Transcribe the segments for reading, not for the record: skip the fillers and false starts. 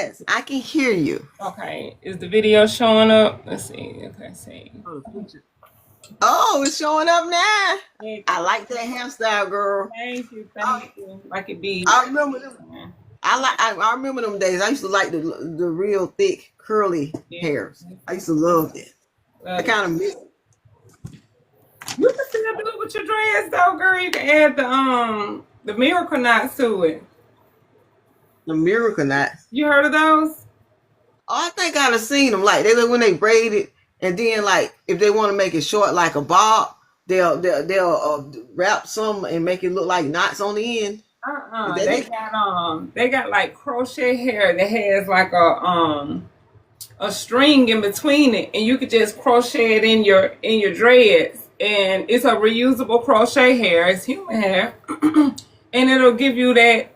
Yes, I can hear you. Okay, is the video showing up? Let's see. Okay, see. Oh, it's showing up now. Thank I like that hairstyle, girl. you, thank you. Like it be. I remember them. I remember them days. I used to like the real thick curly hairs. I used to love that. I kind of miss. You can still do it with your dreads though, girl. You can add the miracle knots to it. The miracle knots. You heard of those? Oh, I think I've seen them. Like they when they braid it, and then like if they want to make it short like a bob, they'll wrap some and make it look like knots on the end. They got like crochet hair that has like a string in between it, and you could just crochet it in your dreads, and it's a reusable crochet hair. It's human hair, and it'll give you that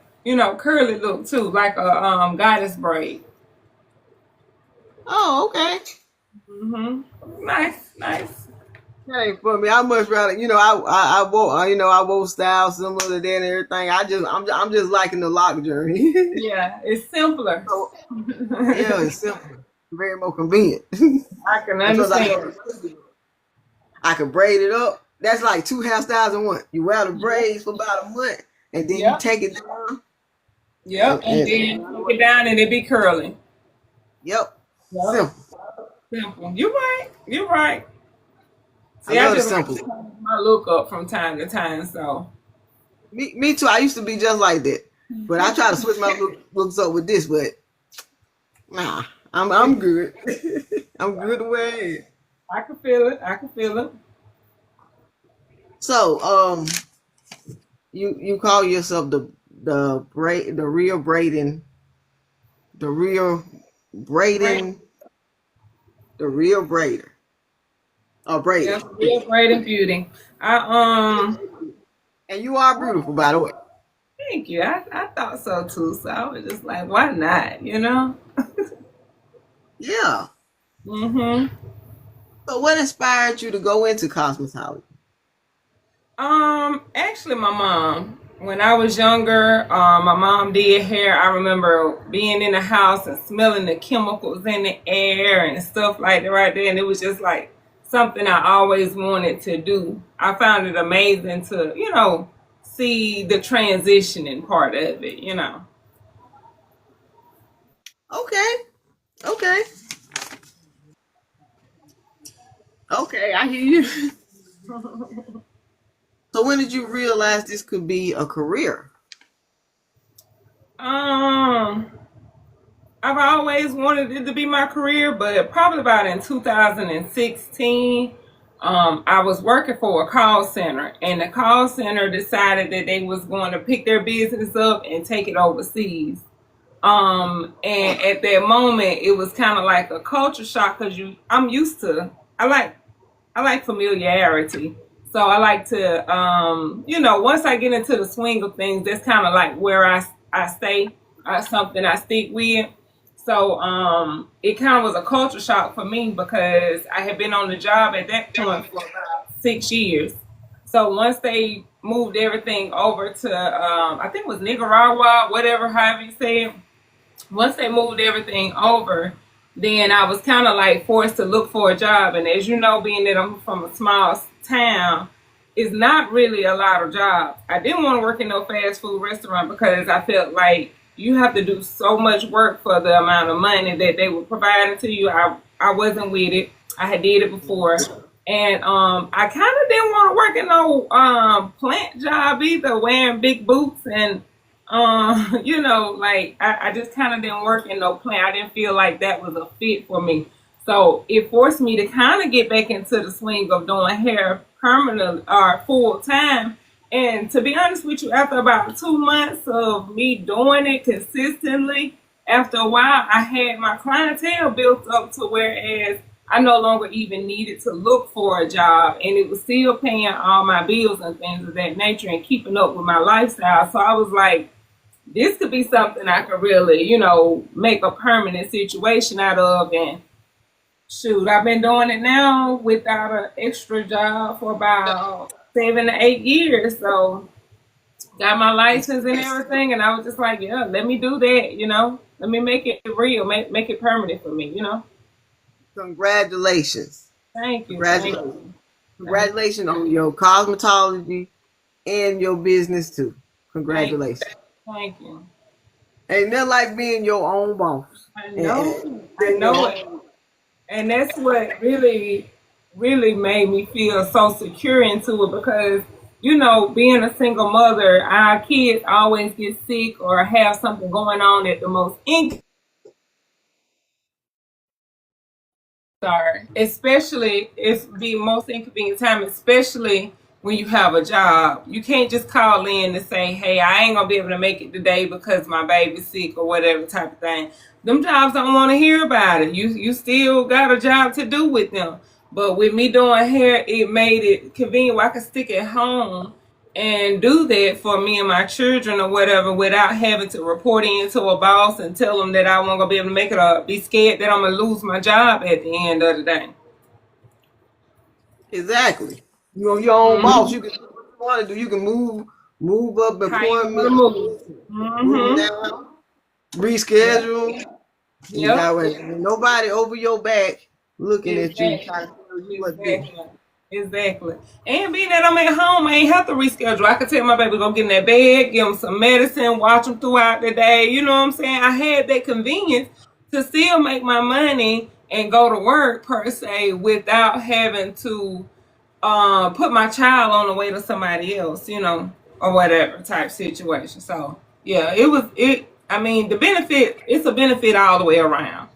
curly look too, like a goddess braid. Oh, okay. Nice. That ain't for me. I much rather, I wore styles similar to that and everything. I'm just liking the lock journey. Yeah, it's simpler. Yeah, it's simpler. Very more convenient. I can understand. I can braid it up. That's like 2 hairstyles in one. You wear the braids for about a month, and then you take it down. Yep, and then take it down, and it be curly. Yep. Simple. You're right. See, I love just simple. My look up from time to time, so. Me too. I used to be just like that, but I try to switch my looks up with this. But nah, I'm good. I'm good the way I am. I can feel it. So, you call yourself the real braider. Oh, braiding. Yeah, real braiding beauty. And you are beautiful, by the way. Thank you. I thought so too. So I was just like, why not? Yeah. So what inspired you to go into cosmetology? Actually, my mom. When I was younger, my mom did hair. I remember being in the house and smelling the chemicals in the air and stuff like that right there. And it was just like something I always wanted to do. I found it amazing to, see the transitioning part of it, Okay, I hear you. So when did you realize this could be a career? I've always wanted it to be my career, but probably about in 2016, I was working for a call center, and the call center decided that they was going to pick their business up and take it overseas. And at that moment, it was kind of like a culture shock because I like familiarity. So I like to, once I get into the swing of things, that's kind of like where I stay, something I stick with. So it kind of was a culture shock for me because I had been on the job at that point for about 6 years. So once they moved everything over to, I think it was Nicaragua, however you say it. Once they moved everything over, then I was kind of like forced to look for a job. And as you know, being that I'm from a small town, it's not really a lot of jobs. I didn't want to work in no fast food restaurant because I felt like you have to do so much work for the amount of money that they were providing to you. I wasn't with it. I had did it before. And I kind of didn't want to work in no plant job either, wearing big boots and I just kind of didn't work in no plant. I didn't feel like that was a fit for me. So it forced me to kind of get back into the swing of doing hair permanent or full time. And to be honest with you, after about 2 months of me doing it consistently, after a while, I had my clientele built up to whereas I no longer even needed to look for a job, and it was still paying all my bills and things of that nature and keeping up with my lifestyle. So I was like, this could be something I could really, make a permanent situation out of. And shoot, I've been doing it now without an extra job for about 7 to 8 years. So got my license and everything, and I was just like, yeah, let me do that, Let me make it real, make it permanent for me, Congratulations. Thank you, thank Congratulations. you, thank you, Congratulations on your cosmetology and your business too. thank you, Congratulations. thank you. Ain't nothing like being your own boss. I And know your it. And that's what really, really made me feel so secure into it because, being a single mother, our kids always get sick or have something going on at the most sorry. Especially it's the most inconvenient time, especially when you have a job. You can't just call in and say, hey, I ain't gonna be able to make it today because my baby's sick or whatever type of thing. Them jobs don't want to hear about it. You still got a job to do with them. But with me doing hair, it made it convenient where I could stick at home and do that for me and my children or whatever without having to report in to a boss and tell them that I won't gonna be able to make it or be scared that I'm gonna lose my job at the end of the day. exactly. You're your own boss. Mm-hmm. You can do what you want to do. You can move up How you wanna appointments, move? move them Mm-hmm. down, Yep. reschedule. You Yep. got nobody over your back looking at you trying Exactly. to tell you what to do. Exactly. Exactly. And being that I'm at home, I ain't have to reschedule. I could tell my baby go get in that bed, give him some medicine, watch him throughout the day. You know what I'm saying? I had that convenience to still make my money and go to work per se without having to put my child on the way to somebody else, or whatever type situation. So yeah, it. I mean, the benefit, it's a benefit all the way around.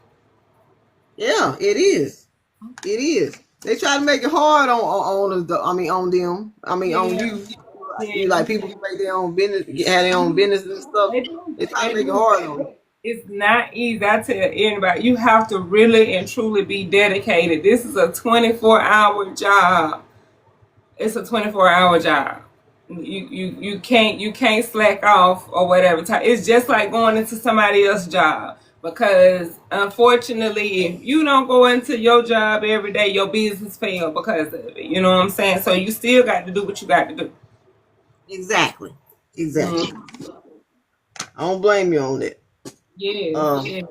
Yeah, it is. It is. They try to make it hard on us. I mean, on them. I mean, on Yeah, you. You yeah. like people who make their own business, have their own business and stuff. They do. They try to They make it do. hard on you. It's not easy. I tell anybody, you have to really and truly be dedicated. This is a 24-hour job. It's a 24-hour job. You can't slack off or whatever. It's just like going into somebody else's job because unfortunately, if you don't go into your job every day, your business fail because of it. You know what I'm saying? So you still got to do what you got to do. Exactly. Exactly. Mm. I don't blame you on that. Yes, Um, yes.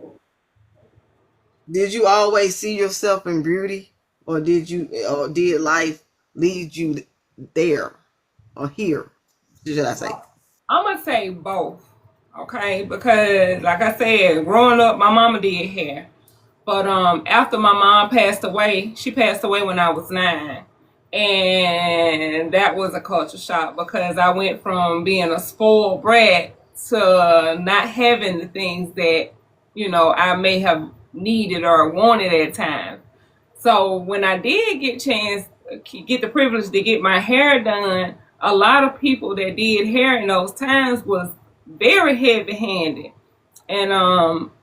did you always see yourself in beauty, or did life lead you there or here? Should I say? I'm gonna say both, okay? Because like I said, growing up, my mama did hair, but after my mom passed away, she passed away when I was 9, and that was a culture shock because I went from being a spoiled brat to not having the things that I may have needed or wanted at times. So when I did get the privilege to get my hair done, a lot of people that did hair in those times was very heavy handed. And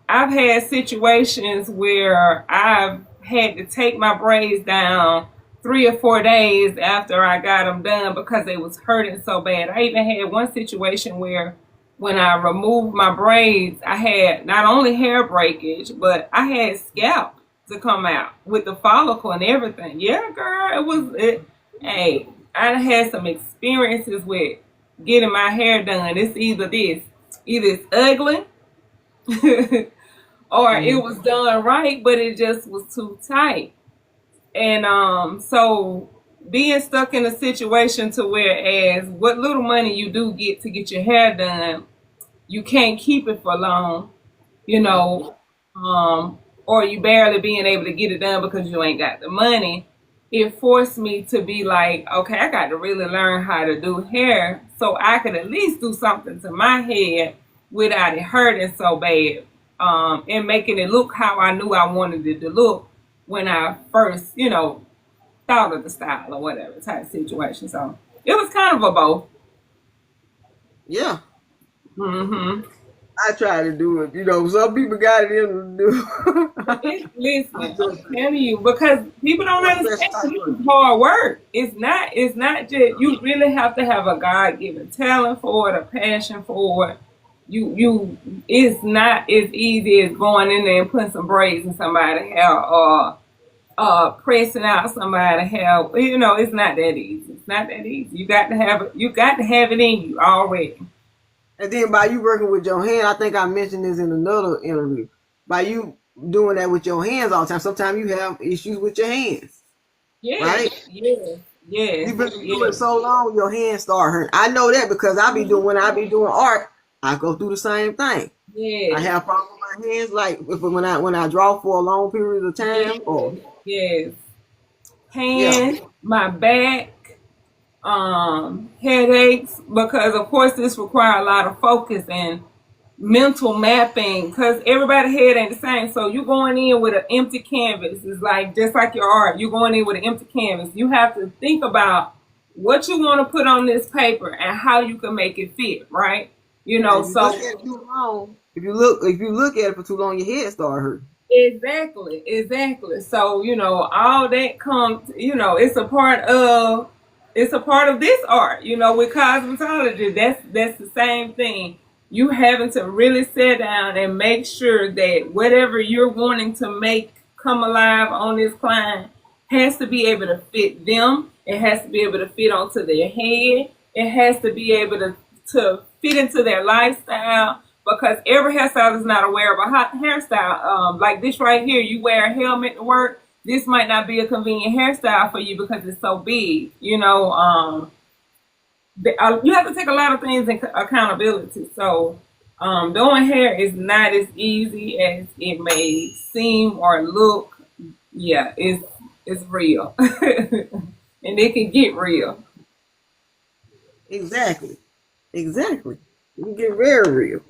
I've had situations where I've had to take my braids down 3 or 4 days after I got them done because they was hurting so bad. I even had one situation where when I removed my braids, I had not only hair breakage, but I had scalp to come out with the follicle and everything. Yeah, girl, it. Hey, I had some experiences with getting my hair done. It's either it's ugly or it Mm. was done right, but it just was too tight. And so being stuck in a situation to where as what little money you do get to get your hair done, you can't keep it for long, you No. know, or you barely being able to get it done because you ain't got the money. It forced me to be like, okay, I got to really learn how to do hair so I could at least do something to my head without it hurting so bad, and making it look how I knew I wanted it to look when I first, thought of the style or whatever type of situation. So it was kind of a both. Yeah. Mm-hmm. I try to do it. Some people got it in to do. I Listen, I'm just telling you, because people don't I'm a special understand type this person. is hard work. It's not just you really have to have a God given talent for it, a passion for it. You it's not as easy as going in there and putting some braids in somebody's hair or pressing out somebody's hair. It's not that easy. It's not that easy. You got to have it in you already. And then by you working with your hand, I think I mentioned this in another interview. By you doing that with your hands all the time, sometimes you have issues with your hands, Yes, right? yes, yes, You've been doing it yes, so long, your hands start hurting. I know that because when I be doing art, I go through the same thing. I yes, have problems with my hands, like when I draw for a long period of yes, time, or yes. yeah, Hands, my back, headaches, because of course this requires a lot of focus and mental mapping, because everybody's head ain't the same. So you going in with an empty canvas. It's like just like your art. You're going in with an empty canvas. You have to think about what you want to put on this paper and how you can make it fit, right? You yeah. know, If you look at so it too long, if you look at it for too long, your head start hurting. exactly, exactly. So, all that comes, it's a part of this art, with cosmetology. That's the same thing. You having to really sit down and make sure that whatever you're wanting to make come alive on this client has to be able to fit them. It has to be able to fit onto their head. It has to be able to fit into their lifestyle, because every hairstyle is not aware of a hot hairstyle. Like this right here, you wear a helmet to work. This might not be a convenient hairstyle for you because it's so big. You have to take a lot of things in accountability. So, doing hair is not as easy as it may seem or look. Yeah, it's real, and it can get real. Exactly, exactly. You can get very real.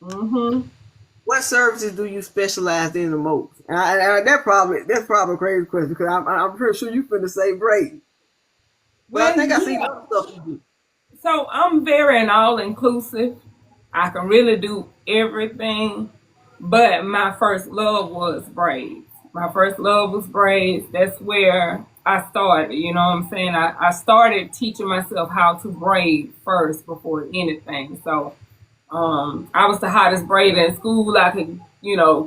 Hmm. What services do you specialize in the most? That's probably a crazy question because I'm pretty sure you finna say braiding, but I Well, think I see yeah. other stuff you do. So I'm very an all inclusive. I can really do everything. But my first love was braids. My first love was braids. That's where I started. You know what I'm saying? I started teaching myself how to braid first before anything. So I was the hottest braider in school. I could,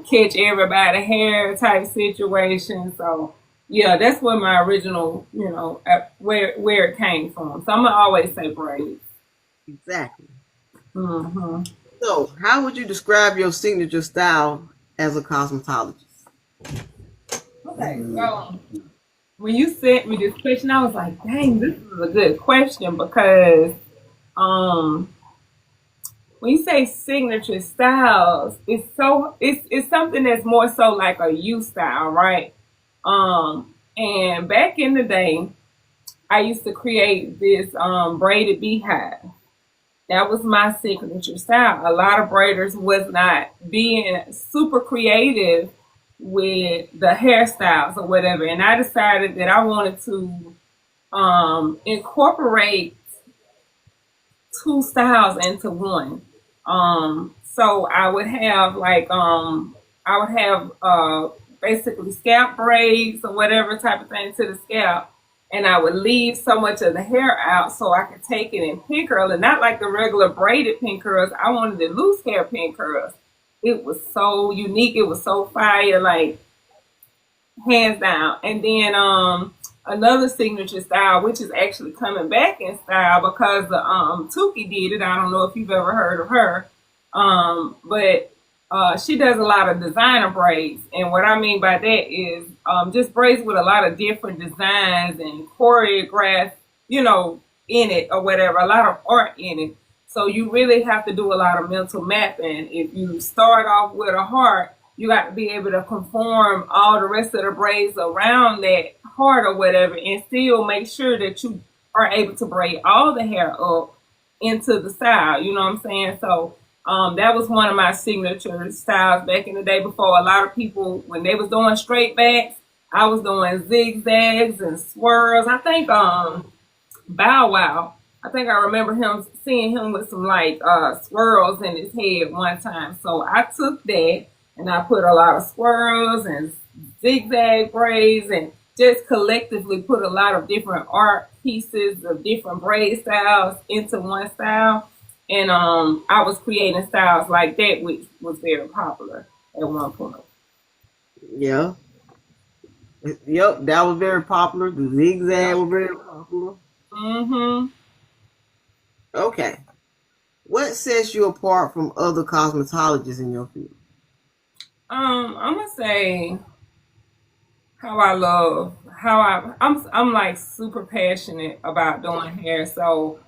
catch everybody hair type situation. So yeah, that's where my original, where it came from. So I'm gonna always say braids. Exactly. Hmm. So, how would you describe your signature style as a cosmetologist? Okay, so when you sent me this question, I was like, dang, this is a good question, because um when you say signature styles, it's something that's more so like a you style, right? And back in the day, I used to create this braided beehive. That was my signature style. A lot of braiders was not being super creative with the hairstyles or whatever, and I decided that I wanted to incorporate two styles into one. So I would have basically scalp braids or whatever type of thing to the scalp, and I would leave so much of the hair out so I could take it and pin curl, and not like the regular braided pin curls. I wanted the loose hair pin curls. It was so unique. It was so fire. Like, hands down. And then another signature style, which is actually coming back in style because the Tuki did it. I don't know if you've ever heard of her, but she does a lot of designer braids. And what I mean by that is just braids with a lot of different designs and choreographed, in it or whatever, a lot of art in it. So you really have to do a lot of mental mapping. If you start off with a heart, you got to be able to conform all the rest of the braids around that heart or whatever, and still make sure that you are able to braid all the hair up into the style. You know what I'm saying? So that was one of my signature styles back in the day. Before a lot of people, when they was doing straight backs, I was doing zigzags and swirls. I think Bow Wow. I think I remember seeing him with some like swirls in his head one time. So I took that and I put a lot of swirls and zigzag braids and just collectively put a lot of different art pieces of different braid styles into one style. And I was creating styles like that, which was very popular at one point. Yeah. Yep, that was very popular. The zigzag Yep. was very popular. Mm-hmm. Okay. What sets you apart from other cosmetologists in your field? I'm gonna say I'm like super passionate about doing hair. So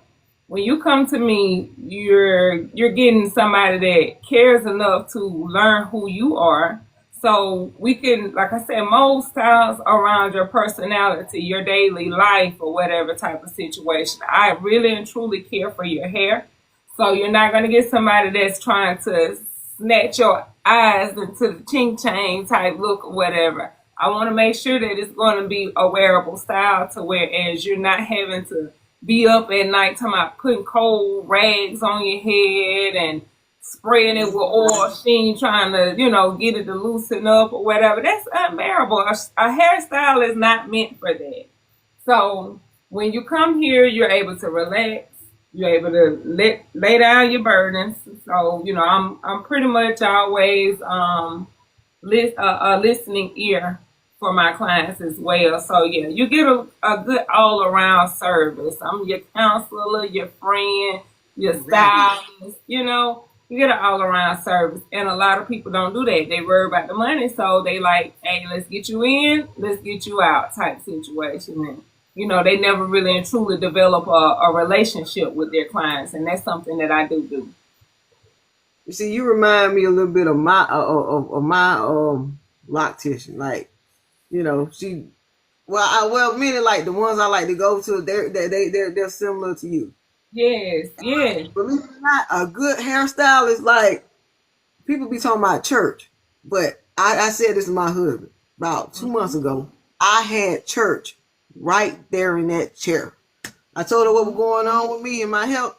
when you come to me, you're getting somebody that cares enough to learn who you are. So we can, like I said, mold styles around your personality, your daily life, or whatever type of situation. I really and truly care for your hair. So you're not gonna get somebody that's trying to snatch your eyes into the ching chang type look or whatever. I want to make sure that it's going to be a wearable style to whereas you're not having to be up at night talking about putting cold rags on your head and spraying it with oil sheen trying to, get it to loosen up or whatever. That's unbearable. A hairstyle is not meant for that. So when you come here, you're able to relax. You're able to lay down your burdens. So I'm pretty much always a listening ear for my clients as well. So yeah, you get a good all around service. I'm your counselor, your friend, your stylist. You get an all around service, and a lot of people don't do that. They worry about the money, so they like, hey, let's get you in, let's get you out type situation. And they never really and truly develop a relationship with their clients, and that's something that I do. You see, you remind me a little bit of my loctician. Like, she, meaning like the ones I like to go to, they're similar to you. Yes, yes. Believe it or not, a good hairstyle is like people be talking about church, but I said this to my husband about 2 months ago. I had church right there in that chair. I told her what was going on with me and my health.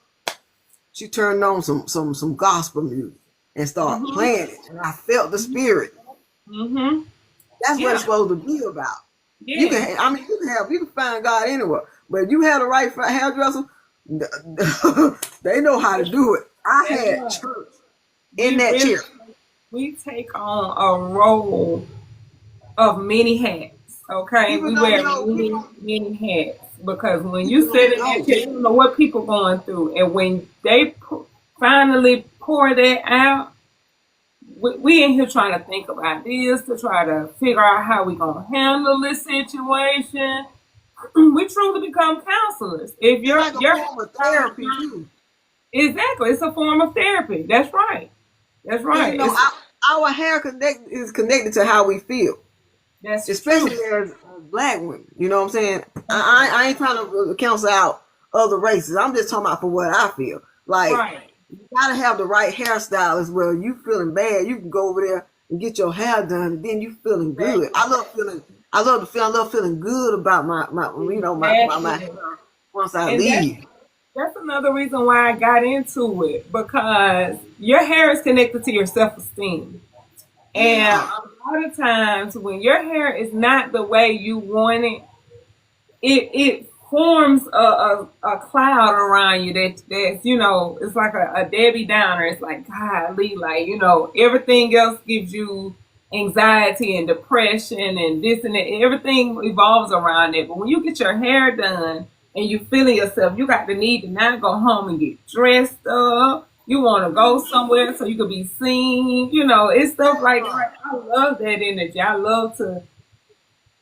She turned on some gospel music and started playing it, and I felt the spirit. That's what it's supposed to be about. Yeah. You can find God anywhere, but if you have the right hairdresser, they know how to do it. I had church in that chair. We take on a role of many hats. Okay, we wear many hats because when you sit in that chair, you don't know what people going through, and when they finally pour that out, we in here trying to think about this to try to figure out how we gonna handle this situation. We truly become counselors. If you're like a form of therapy too. Exactly, it's a form of therapy. That's right. That's right. Our hair is connected to how we feel. That's especially true. As black women. You know what I'm saying? I ain't trying to cancel out other races. I'm just talking about for what I feel. Like you gotta have the right hairstyle as well. You feeling bad, you can go over there and get your hair done, and then you feeling good. I love feeling good about my hair once I leave. That's another reason why I got into it, because your hair is connected to your self-esteem. And a lot of times when your hair is not the way you want it, it forms a cloud around you that's it's like a Debbie Downer. It's like, golly, like, everything else gives you anxiety and depression and this and that. Everything evolves around it. But when you get your hair done and you feeling yourself, you got the need to now go home and get dressed up. You want to go somewhere so you can be seen. It's stuff like that. I love that energy. I love to,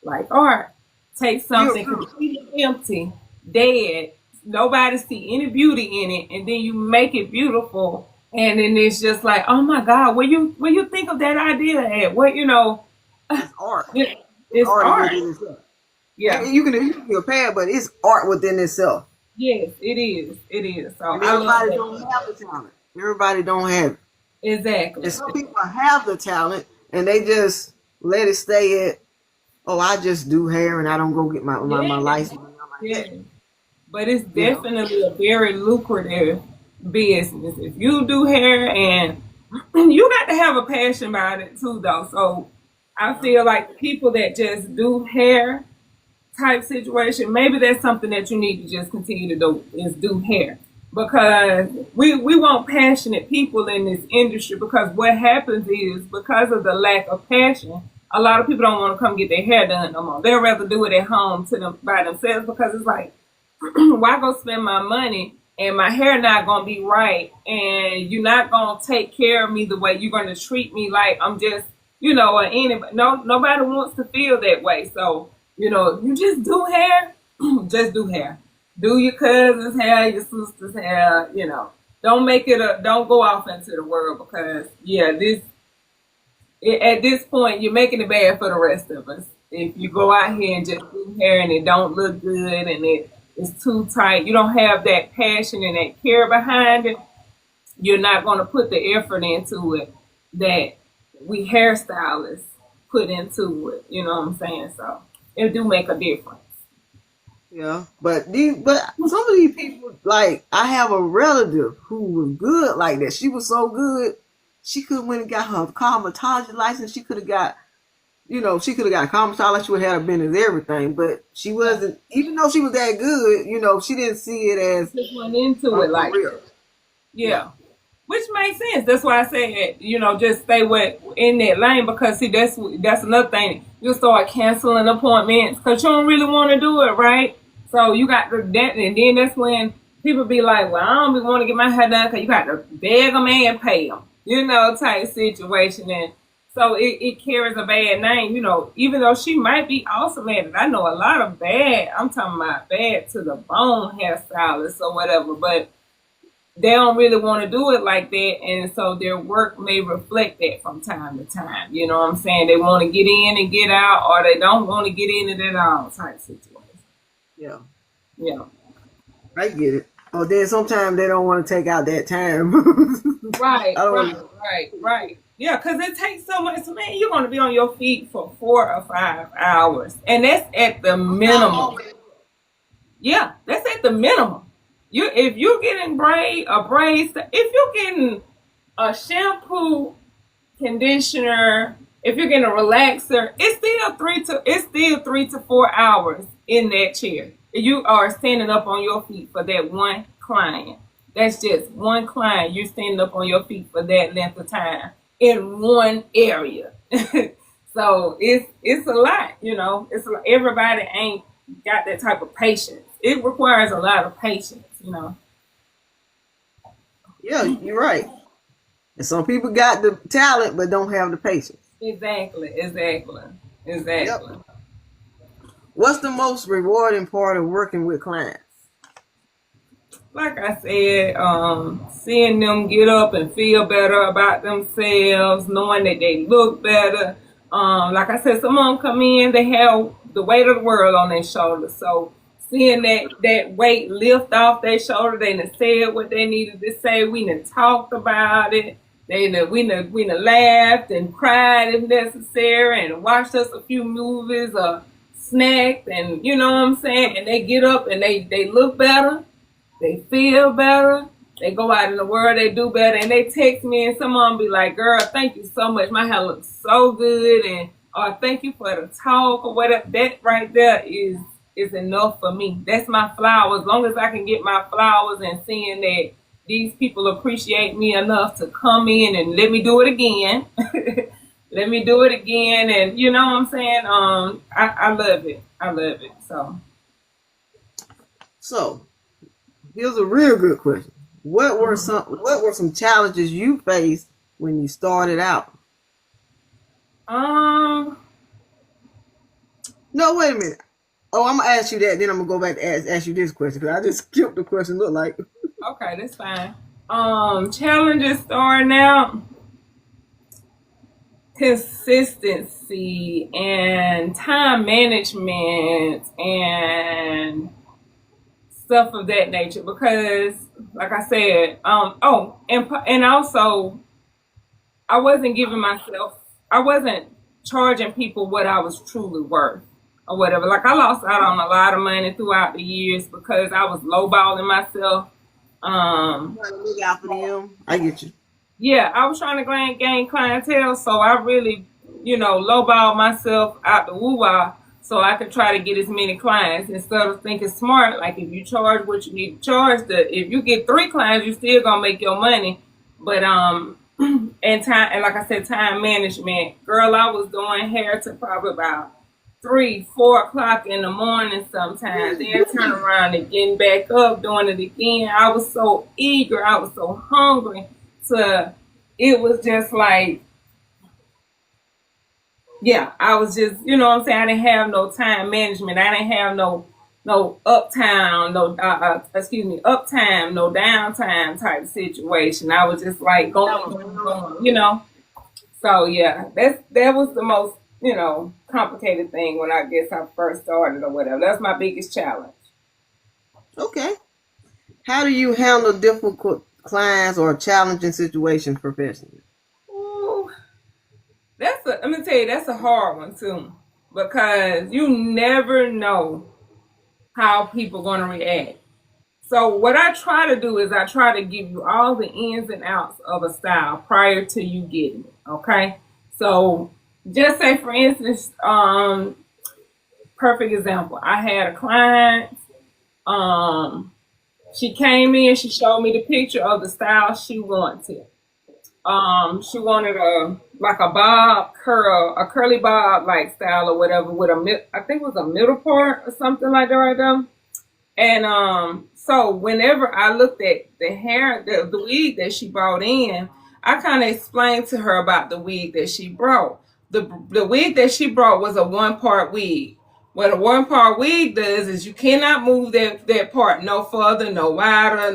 like, art. Take something completely empty, dead, nobody see any beauty in it, and then you make it beautiful, and then it's just like, oh my God, where you think of that idea at? What it's art. It's art. Yeah, you can be a pad, but it's art within itself. Yes, it is. It is. So everybody don't have the talent. Everybody don't have it. Exactly. And some people have the talent and they just let it stay at, oh, I just do hair and I don't go get my license. Yeah. But it's definitely a very lucrative business. If you do hair, and you got to have a passion about it too, though. So I feel like people that just do hair type situation, maybe that's something that you need to just continue to do, is do hair. Because we want passionate people in this industry, because what happens is, because of the lack of passion, a lot of people don't want to come get their hair done no more. They'd rather do it at home by themselves, because it's like, why go spend my money and my hair not gonna be right, and you're not gonna take care of me the way you're gonna treat me like I'm just, anybody. No, nobody wants to feel that way. So, you just do hair, just do hair. Do your cousin's hair, your sister's hair, don't go off into the world because at this point you're making it bad for the rest of us. If you go out here and just do hair and it don't look good and it's too tight, you don't have that passion and that care behind it, you're not going to put the effort into it that we hairstylists put into it. You know what I'm saying? So it do make a difference. Yeah, but some of these people, like I have a relative who was good like that. She was so good, she could have went and got her cosmetologist license. She could have got, she could have got a cosmetologist. She would have had a business, everything. But she wasn't, even though she was that good, she didn't see it as just went into it like real. Yeah. Which makes sense. That's why I said, just stay in that lane because see, that's another thing. You'll start canceling appointments because you don't really want to do it, right? So you got that, and then that's when people be like, well, I don't want to get my hair done because you got to beg them and pay them, type situation. And so it carries a bad name, even though she might be awesome at it. I know a lot of I'm talking about bad to the bone hairstylists or whatever, but they don't really want to do it like that, and so their work may reflect that from time to time. You know what I'm saying? They want to get in and get out, or they don't want to get in it at all type situation. Yeah. Yeah. I get it. Oh, then sometimes they don't want to take out that time. Right. Yeah, because it takes so much. Man, you're going to be on your feet for 4 or 5 hours, and that's at the minimum. Yeah, that's at the minimum. If you're getting braids, if you're getting a shampoo, conditioner, if you're getting a relaxer, it's still 3 to 4 hours in that chair. You are standing up on your feet for that one client. That's just one client. You're standing up on your feet for that length of time in one area. So it's a lot, It's everybody ain't got that type of patience. It requires a lot of patience, Yeah, you're right. And some people got the talent but don't have the patience. Exactly. Yep. What's the most rewarding part of working with clients? Like I said, seeing them get up and feel better about themselves, knowing that they look better. Like I said, some of them come in, they have the weight of the world on their shoulders. So seeing that weight lift off their shoulder, they done said what they needed to say. We done talked about it. We done laughed and cried if necessary, and watched us a few movies or snacked, and you know what I'm saying. And they get up and they look better, they feel better, they go out in the world, they do better, and they text me, and someone be like, "Girl, thank you so much. My hair looks so good," and or "Thank you for the talk," or whatever. That right there is enough for me. That's my flowers. As long as I can get my flowers and seeing that these people appreciate me enough to come in and let me do it again. Let me do it again. And you know what I'm saying? I love it. I love it. So here's a real good question. What were some challenges you faced when you started out? No, wait a minute. Oh, I'm gonna ask you that. Then I'm gonna go back to ask you this question because I just skipped the question. Look like. Okay, that's fine. Challenges starting out. Consistency and time management and stuff of that nature, because like I said, and also I wasn't charging people what I was truly worth or whatever. Like I lost out on a lot of money throughout the years because I was lowballing myself. Look out for them. I get you. Yeah, I was trying to gain clientele, so I really, lowball myself out the woo-wah so I could try to get as many clients instead of thinking smart. Like if you charge what you need to charge, if you get 3 clients, you still gonna make your money. But and time, and like I said, time management. Girl, I was doing hair to probably about 3, 4 o'clock in the morning sometimes. Then turn around and getting back up, doing it again. I was so eager. I was so hungry to, it was just like, yeah, I was just, you know what I'm saying? I didn't have no time management. I didn't have no uptown, uptime, no downtime type situation. I was just like going, you know. So yeah, that was the most, you know, complicated thing when I guess I first started or whatever. That's my biggest challenge. Okay. How do you handle difficult clients or challenging situations professionally? Ooh, let me tell you, that's a hard one too. Because you never know how people are gonna react. So what I try to do is I try to give you all the ins and outs of a style prior to you getting it. Okay. So just say for instance, perfect example. I had a client, um, she came in, she showed me the picture of the style she wanted. She wanted a bob curl, a curly bob like style or whatever with I think it was a middle part or something like that right there. And so whenever I looked at the hair, the wig that she brought in, I kind of explained to her about the wig that she brought. The wig that she brought was a 1 part wig. What a 1 part wig does is you cannot move that part no further, no wider,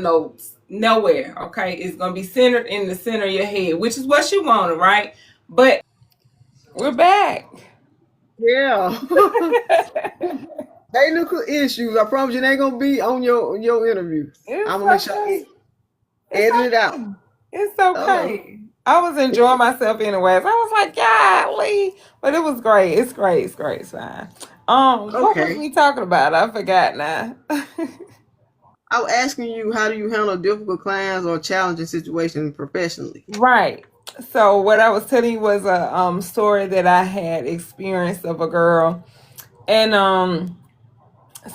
nowhere. Okay, it's gonna be centered in the center of your head, which is what she wanted, right? But we're back. Yeah. Technical issues. I promise you, they ain't gonna be on your interview. It's I'm gonna make sure okay. I It's edit it out. okay. It's Oh, okay. I was enjoying myself anyways. I was like, golly. But it was great. It's great. It's great. It's fine. What was okay. we talking about? I forgot now. I was asking you, how do you handle difficult clients or challenging situations professionally? Right. So what I was telling you was a story that I had experienced of a girl. And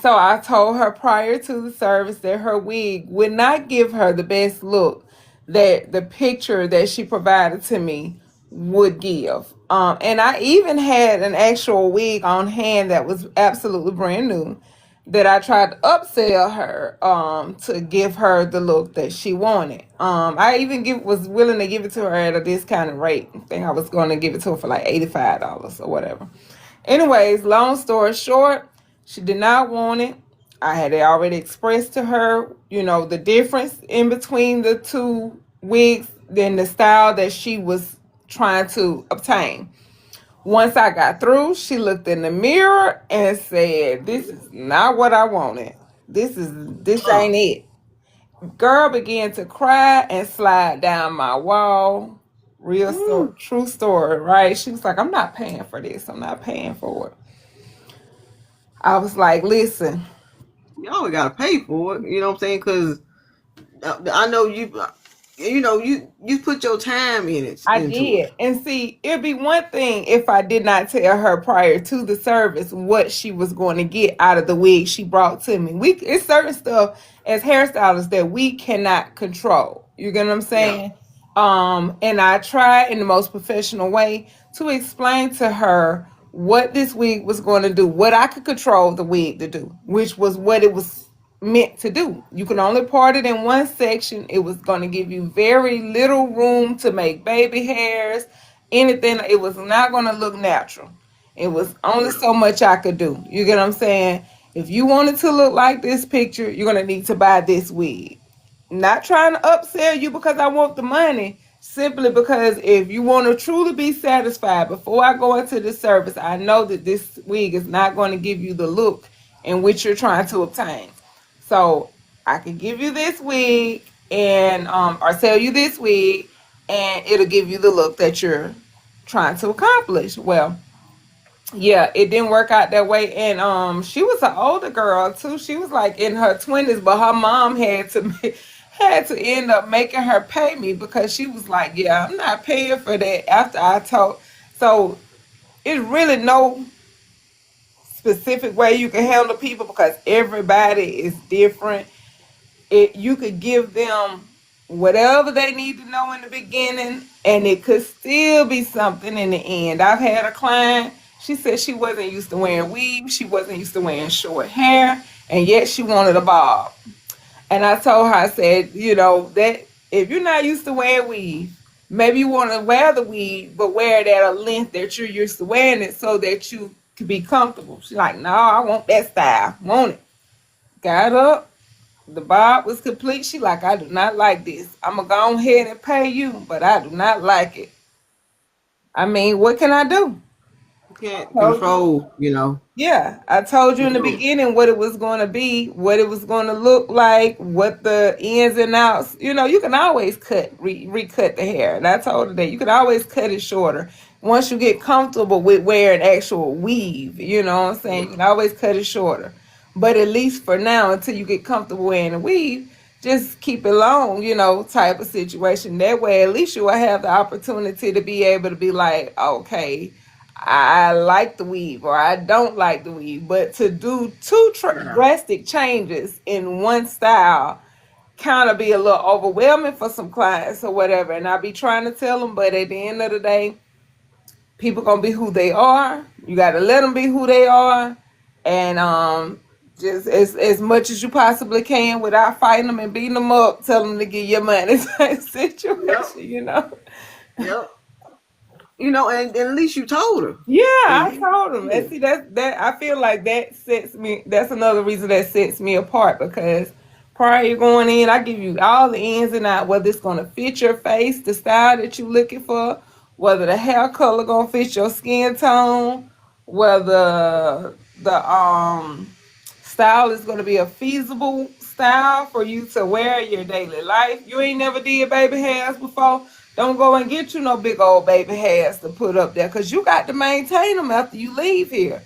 so I told her prior to the service that her wig would not give her the best look that the picture that she provided to me would give. And I even had an actual wig on hand that was absolutely brand new that I tried to upsell her to give her the look that she wanted. I even was willing to give it to her at a discounted rate. I think I was going to give it to her for like $85 or whatever. Anyways, long story short, she did not want it. I had already expressed to her, you know, the difference in between the two wigs than the style that she was trying to obtain. Once I got through, she looked in the mirror and said, "This is not what I wanted. This Oh, ain't it." Girl began to cry and slide down my wall. Real story, ooh, true story, right? She was like, "I'm not paying for this. I'm not paying for it." I was like, "Listen, you always gotta pay for it. You know what I'm saying? Because I know you. You put your time I into it. did." And see, it'd be one thing if I did not tell her prior to the service what she was going to get out of the wig she brought to me. It's certain stuff as hairstylists that we cannot control. You get what I'm Yeah. saying? And I tried in the most professional way to explain to her what this wig was going to do, what I could control the wig to do, which was what it was meant to do. You can only part it in one section. It was going to give you very little room to make baby hairs, anything. It was not going to look natural. It was only Yeah. so much I could do. You get what I'm saying? If you wanted to look like this picture, you're going to need to buy this wig. Not trying to upsell you because I want the money, simply because if you want to truly be satisfied before I go into this service, I know that this wig is not going to give you the look in which you're trying to obtain. So I can give you this wig and or sell you this wig and it'll give you the look that you're trying to accomplish. Well, yeah, it didn't work out that way. And she was an older girl too. She was like in her 20s, but her mom had to end up making her pay me because she was like, "Yeah, I'm not paying for that." After I told, so it's really no specific way you can handle people because everybody is different. You could give them whatever they need to know in the beginning and it could still be something in the end. I've had a client She said she wasn't used to wearing weave. She wasn't used to wearing short hair, and yet she wanted a bob. And I told her, I said, that if you're not used to wearing weave, maybe you want to wear the weave, but wear it at a length that you're used to wearing it so that you can be comfortable. She's like, no, I want that style. Want it. Got up. The bob was complete. She like, I do not like this. I'm going to go ahead and pay you, but I do not like it. I mean, what can I do? You can't Told you. control. Yeah, I told you in the Mhm. beginning what it was going to be, what it was going to look like, what the ins and outs. You can always recut the hair. And I told her that you can always cut it shorter once you get comfortable with wearing actual weave. You know what I'm saying? You can always cut it shorter. But at least for now, until you get comfortable wearing a weave, just keep it long, type of situation. That way, at least you will have the opportunity to be able to be like, okay, I like the weave or I don't like the weave. But to do two drastic changes in one style kind of be a little overwhelming for some clients or whatever. And I be trying to tell them, but at the end of the day, people gonna be who they are. You gotta let them be who they are, and just as much as you possibly can without fighting them and beating them up. Tell them to get your money type Yep. situation. Yep. And at least you told her. Yeah, And I you, told him. yeah. And see, that I feel like that sets me. That's another reason that sets me apart because prior to going in, I give you all the ins and outs, whether it's gonna fit your face, the style that you're looking for, whether the hair color gonna fit your skin tone, whether the style is gonna be a feasible style for you to wear in your daily life. You ain't never did baby hairs before. Don't go and get you no big old baby hairs to put up there because you got to maintain them after you leave here.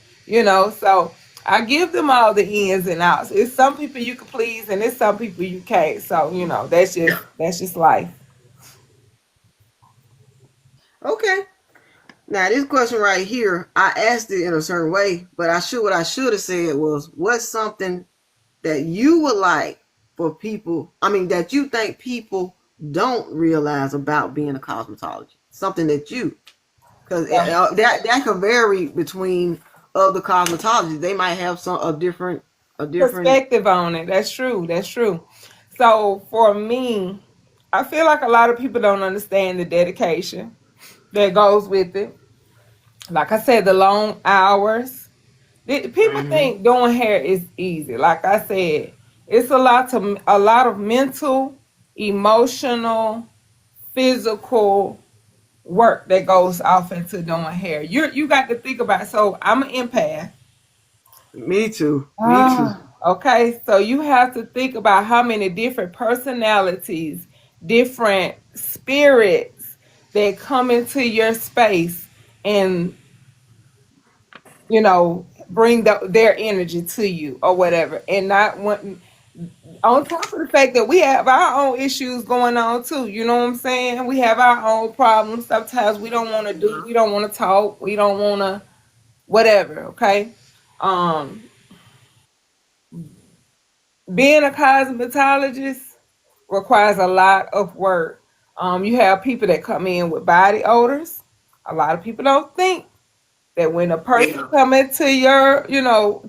So I give them all the ins and outs. It's some people you can please and it's some people you can't. So, that's just life. Okay. Now this question right here, I asked it in a certain way, but what I should have said was, what's something that you would like for people? I mean, that you think people don't realize about being a cosmetologist. Something that because Yeah. that could vary between other cosmetologists. They might have a different. Perspective on it. That's true. That's true. So for me, I feel like a lot of people don't understand the dedication that goes with it. Like I said, the long hours. People Hmm. think doing hair is easy. Like I said, it's a lot of mental, emotional, physical work that goes off into doing hair. You got to think about. So I'm an empath. Me too. Me too. Okay, so you have to think about how many different personalities, different spirits that come into your space and bring their energy to you or whatever, and not wanting. On top of the fact that we have our own issues going on too, you know what I'm saying? We have our own problems. Sometimes we don't want to do, we don't want to talk, we don't want to whatever. Okay, um, being a cosmetologist requires a lot of work. You have people that come in with body odors. A lot of people don't think that when a person Yeah. come into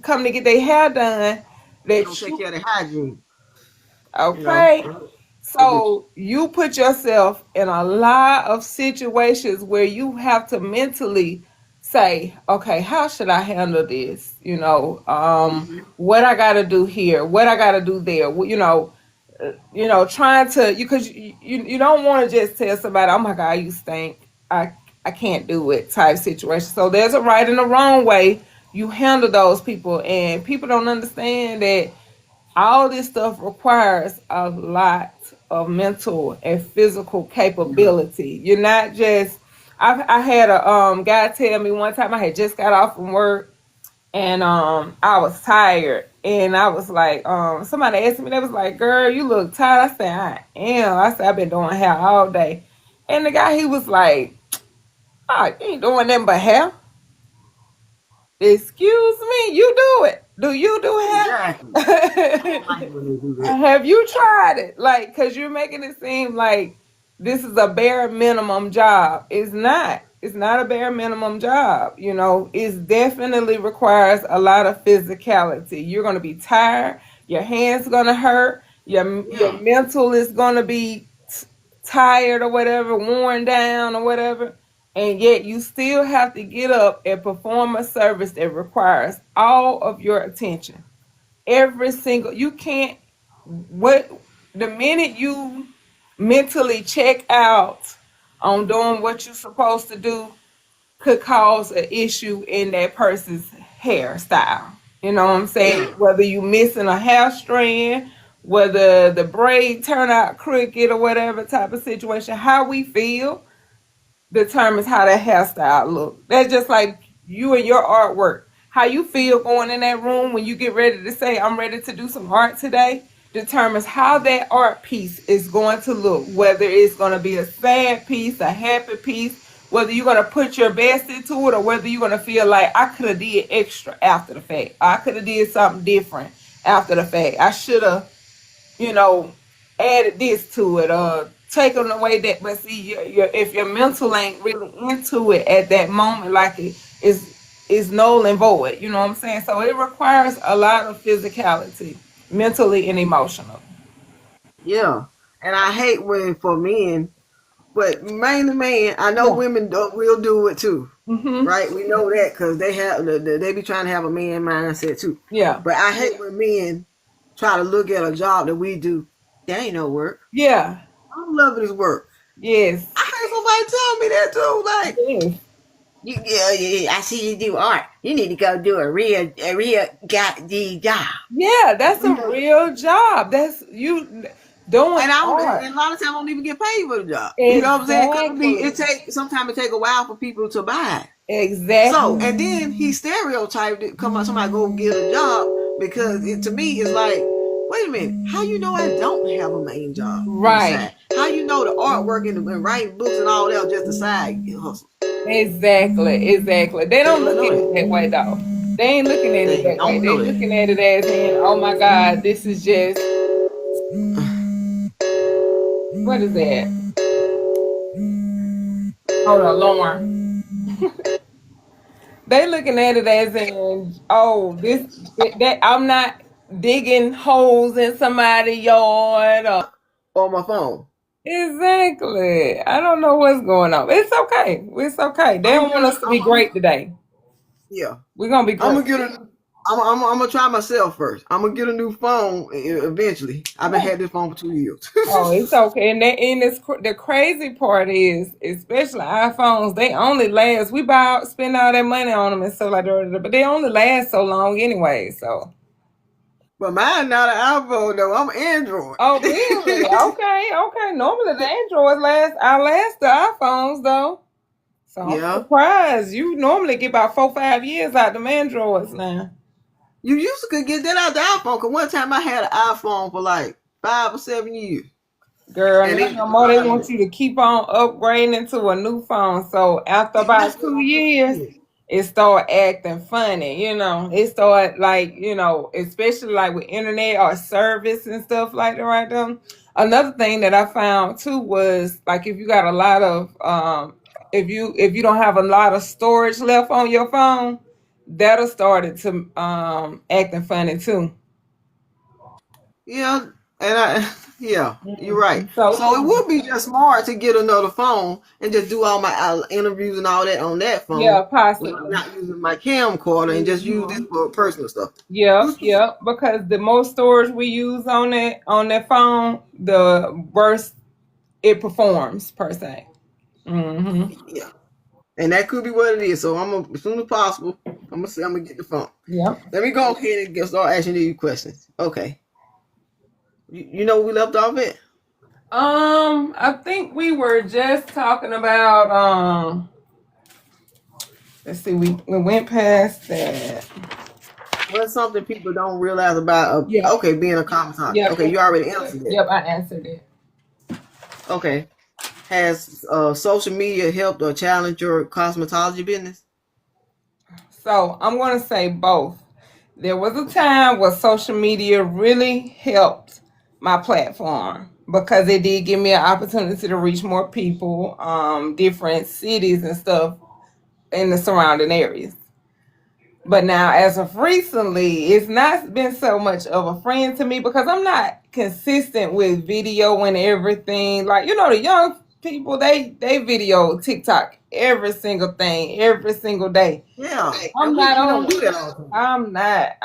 come to get their hair done, They that don't take you care of the hygiene. You know. okay. They get So you put yourself in a lot of situations where you have to mentally say, okay, how should I handle this? Mhm. What I got to do here, what I got to do there. Trying to because you don't want to just tell somebody, oh my God, you stink. I can't do it type situation. So there's a right and a wrong way you handle those people, and people don't understand that all this stuff requires a lot of mental and physical capability. You're not just. I had a guy tell me one time I had just got off from work and I was tired and I was like somebody asked me, they was like, girl, you look tired. I said, I am. I said, I've been doing hair all day. And the guy, he was like, oh, you ain't doing nothing but hair. Excuse me, you do it. Do you do Exactly. I hair? don't like when they do that. Have you tried it? Like, cause you're making it seem like this is a bare minimum job. It's not. it's not a bare minimum job. You know, it definitely requires a lot of physicality. You're going to be tired. Your hands going to hurt. Your Yeah. mental is going to be tired or whatever, worn down or whatever. And yet you still have to get up and perform a service that requires all of your attention. Every single, you can't, what, the minute you mentally check out on doing what you're supposed to do could cause an issue in that person's hairstyle. You know what I'm saying? Yeah. Whether you missing a hair strand, whether the braid turn out crooked or whatever type of situation, how we feel determines how that hairstyle look. That's just like you and your artwork. How you feel going in that room when you get ready to say, I'm ready to do some art today, determines how that art piece is going to look. Whether it's going to be a sad piece, a happy piece, whether you're going to put your best into it, or whether you're going to feel like I could have did extra after the fact. I could have did something different after the fact. I should have, you know, added this to it or taken away that. But see, if your mental ain't really into it at that moment, like it is null and void. You know what I'm saying? So it requires a lot of physicality, mentally and emotional. Yeah. And I hate when for men, but mainly men, I know Yeah. women will do it too. Mhm. Right? We know that because they have they be trying to have a man mindset too. Yeah. But I hate when men try to look at a job that we do. That ain't no work. Yeah. I'm loving this work. Yes. I had somebody tell me that too. Like, Yes. yeah, I see you do art. You need to go do a real got the job. Yeah, that's You a know, real job. That's you doing art. and a lot of times I don't even get paid for the job. You know what I'm saying? Because Exactly. sometimes it take a while for people to buy. So, Exactly. and then he stereotyped it. Come on, somebody go get a job because to me it's like, wait a minute, how you know I don't have a main job on the Right. side? How you know the artwork and writing books and all that just the side hustle? Exactly. Exactly. They They don't don't look know at it that. that way though. They ain't looking at it They that way. don't They know that. looking at it as in, oh my God, this is just what is that? Hold on, Lauren. They looking at it as in, oh, this that I'm not digging holes in somebody's yard or On my phone. exactly. I don't know what's going on. It's okay. It's okay. They I'm gonna don't get want a, us to be great today. yeah. We're gonna be I'm great. gonna get a. I'm gonna try myself first. I'm gonna get a new phone eventually. I've been Yeah. had this phone for 2 years. Oh, it's okay. And it's the crazy part is, especially iPhones, they only last. We spend all that money on them and stuff like that, but they only last so long anyway. So, But mine not an iPhone though. I'm Android. oh really? Okay, okay. Normally the Androids outlast the iPhones though. So I'm Yeah. surprised. You normally get about 4 5 years out of them Androids now. You used to could get that out the iPhone. Cause one time I had an iPhone for like 5 or 7 years, Girl, and now it no more they want you to keep on upgrading into a new phone. So after that's about what 2 years, I did. it start acting funny, It start like, especially like with internet or service and stuff like that right there. Another thing that I found too was like if you got a lot of if you don't have a lot of storage left on your phone, that'll start it to acting funny too. Yeah, and I yeah, you're right. So So it would be just smart to get another phone and just do all my interviews and all that on that phone yeah, when I'm possibly. not using my camcorder and just use this Mhm. for personal stuff. Yep, yep. Because the more storage we use on that phone, the worse it performs per se. Hmm. Yeah, and that could be what it is. So as soon as possible, I'm gonna say I'm gonna get the phone. Yep. Let me go ahead and start asking you questions. Okay, you know where we left off at? I think we were just talking about let's see, we went past that. What's something people don't realize about Yep. okay being a cosmetologist? Yep. Okay, you already answered that. Yep, I answered it. Okay. Has social media helped or challenged your cosmetology business? So I'm gonna say both. There was a time where social media really helped my platform, because it did give me an opportunity to reach more people, different cities and stuff in the surrounding areas. But now, as of recently, it's not been so much of a friend to me because I'm not consistent with video and everything. Like, the young people, they video TikTok every single thing, every single day. Yeah, I'm and we not don't on. do that all the time. I'm not.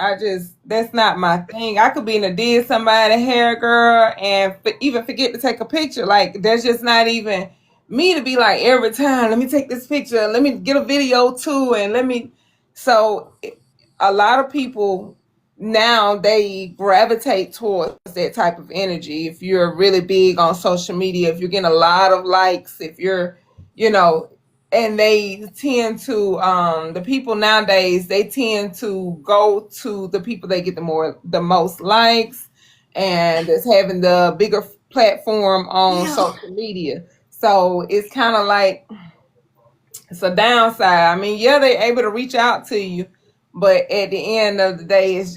That's not my thing. I could be in a did somebody hair, girl, and even forget to take a picture. Like, that's just not even me to be like, every time, let me take this picture, let me get a video too, and let me. So, a lot of people now, they gravitate towards that type of energy. If you're really big on social media, if you're getting a lot of likes, if you're, you know, and they tend to, the people nowadays, they tend to go to the people that get the most likes, and it's having the bigger platform on Yeah. social media. So it's kind of like, it's a downside. I mean, yeah, they're able to reach out to you, but at the end of the day, it's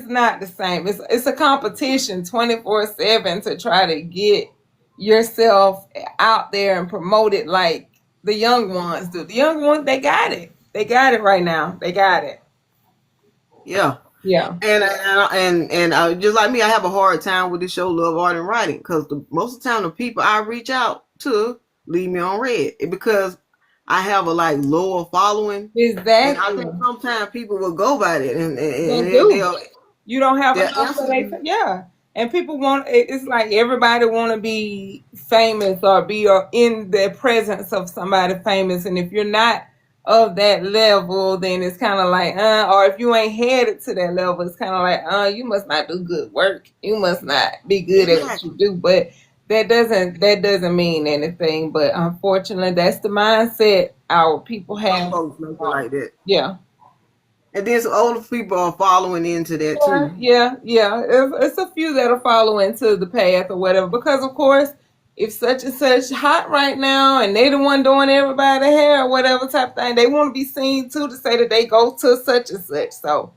not the same. It's a competition 24/7 to try to get yourself out there and promote it like the young ones do. The young ones, they got it. They got it right now. They got it. Yeah. Yeah. And just like me, I have a hard time with this show, Love, Art, and Writing, because most of the time the people I reach out to leave me on red because I have a lower following, and I think Exactly. sometimes people will go by that, and They do. You don't have they'll enough for answer. yeah. And people it's like everybody want to be famous or be in the presence of somebody famous. And if you're not of that level, then it's kind of like, or if you ain't headed to that level, it's kind of like, you must not do good work. You must not be good at what you do. But that doesn't mean anything. But unfortunately, that's the mindset our people have. Folks make it like that. Yeah. And then some older people are following into that too. Yeah. It's a few that are following to the path or whatever. Because of course, if such and such hot right now, and they the one doing everybody hair or whatever type of thing, they want to be seen too to say that they go to such and such. So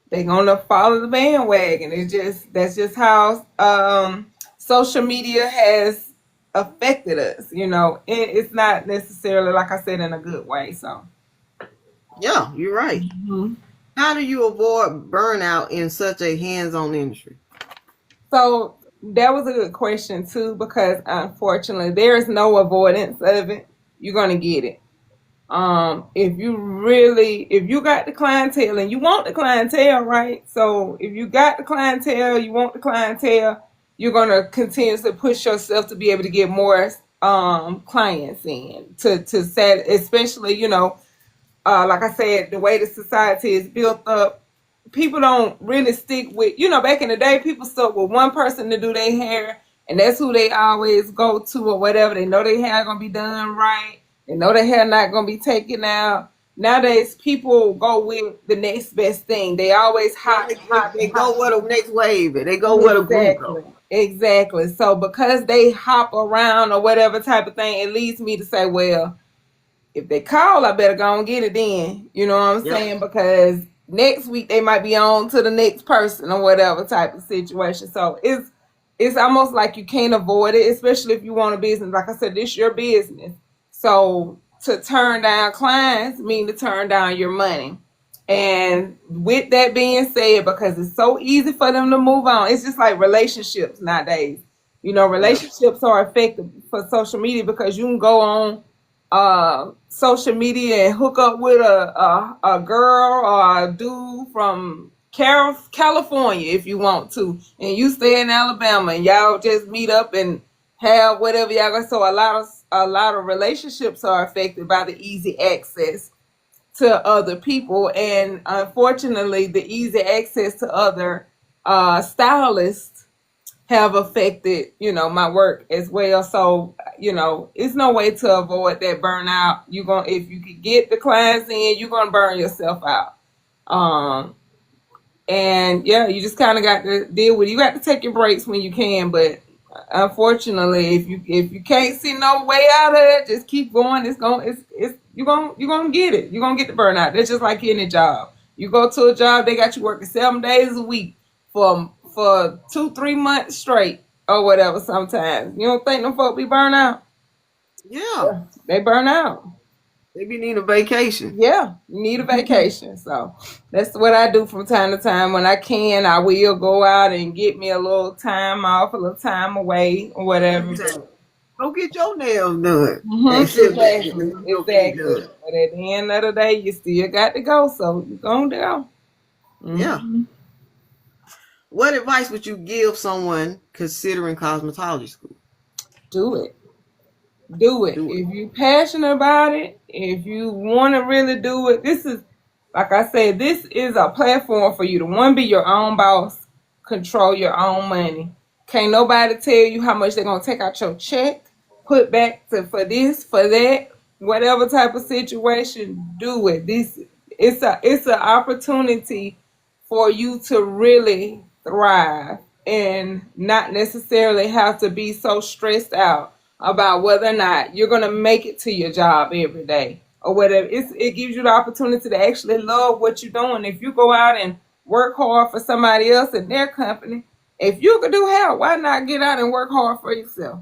they gonna follow the bandwagon. That's just how social media has affected us. It's not necessarily, like I said, in a good way. So Yeah, you're right. Mhm. How do you avoid burnout in such a hands-on industry? So that was a good question too, because unfortunately there is no avoidance of it. You're gonna get it. If you got the clientele and you want the clientele, right? So if you got the clientele, you want the clientele, you're gonna continuously push yourself to be able to get more clients in to set, especially like I said, the way the society is built up, people don't really stick with, back in the day, people stuck with one person to do their hair, and that's who they always go to or whatever. They know their hair going to be done right. They know their hair not going to be taken out. Nowadays, people go with the next best thing. They always They go where the next wave is. They go where the group goes. Exactly. So because they hop around or whatever type of thing, it leads me to say, well, if they call, I better go and get it then. You know what I'm saying? Because next week they might be on to the next person or whatever type of situation. So it's almost like you can't avoid it, especially if you want a business. Like I said, this is your business. So to turn down clients mean to turn down your money. And with that being said, because it's so easy for them to move on, it's just like relationships nowadays. Relationships are affected for social media because you can go on social media and hook up with a girl or a dude from California if you want to, and you stay in Alabama, and y'all just meet up and have whatever y'all got. So a lot of relationships are affected by the easy access to other people, and unfortunately, the easy access to other stylists have affected, my work as well. So, it's no way to avoid that burnout. If you could get the clients in, you're gonna burn yourself out. And yeah, you just kind of got to deal with it. You got to take your breaks when you can, but unfortunately, if you can't see no way out of it, just keep going. You're gonna get it. You're gonna get the burnout. That's just like any job. You go to a job, they got you working 7 days a week for 2-3 months straight. or whatever sometimes. You don't think them folk be burnt out? Yeah. They burn out. They be needing a vacation. Yeah, you need a vacation. So that's what I do from time to time. When I can, I will go out and get me a little time off, a little time away, or whatever. Go get your nails done. Exactly. Exactly. But at the end of the day, you still got to go. So you're going to go. Yeah. What advice would you give someone considering cosmetology school? Do it. Do it. If you're passionate about it, if you want to really do it, this is, like I said, this is a platform for you to, one, be your own boss, control your own money. Can't nobody tell you how much they're going to take out your check, put back to for this, for that, whatever type of situation, do it. It's an opportunity for you to really thrive and not necessarily have to be so stressed out about whether or not you're going to make it to your job every day or whatever. It gives you the opportunity to actually love what you're doing. If you go out and work hard for somebody else in their company, if you could do hell, why not get out and work hard for yourself?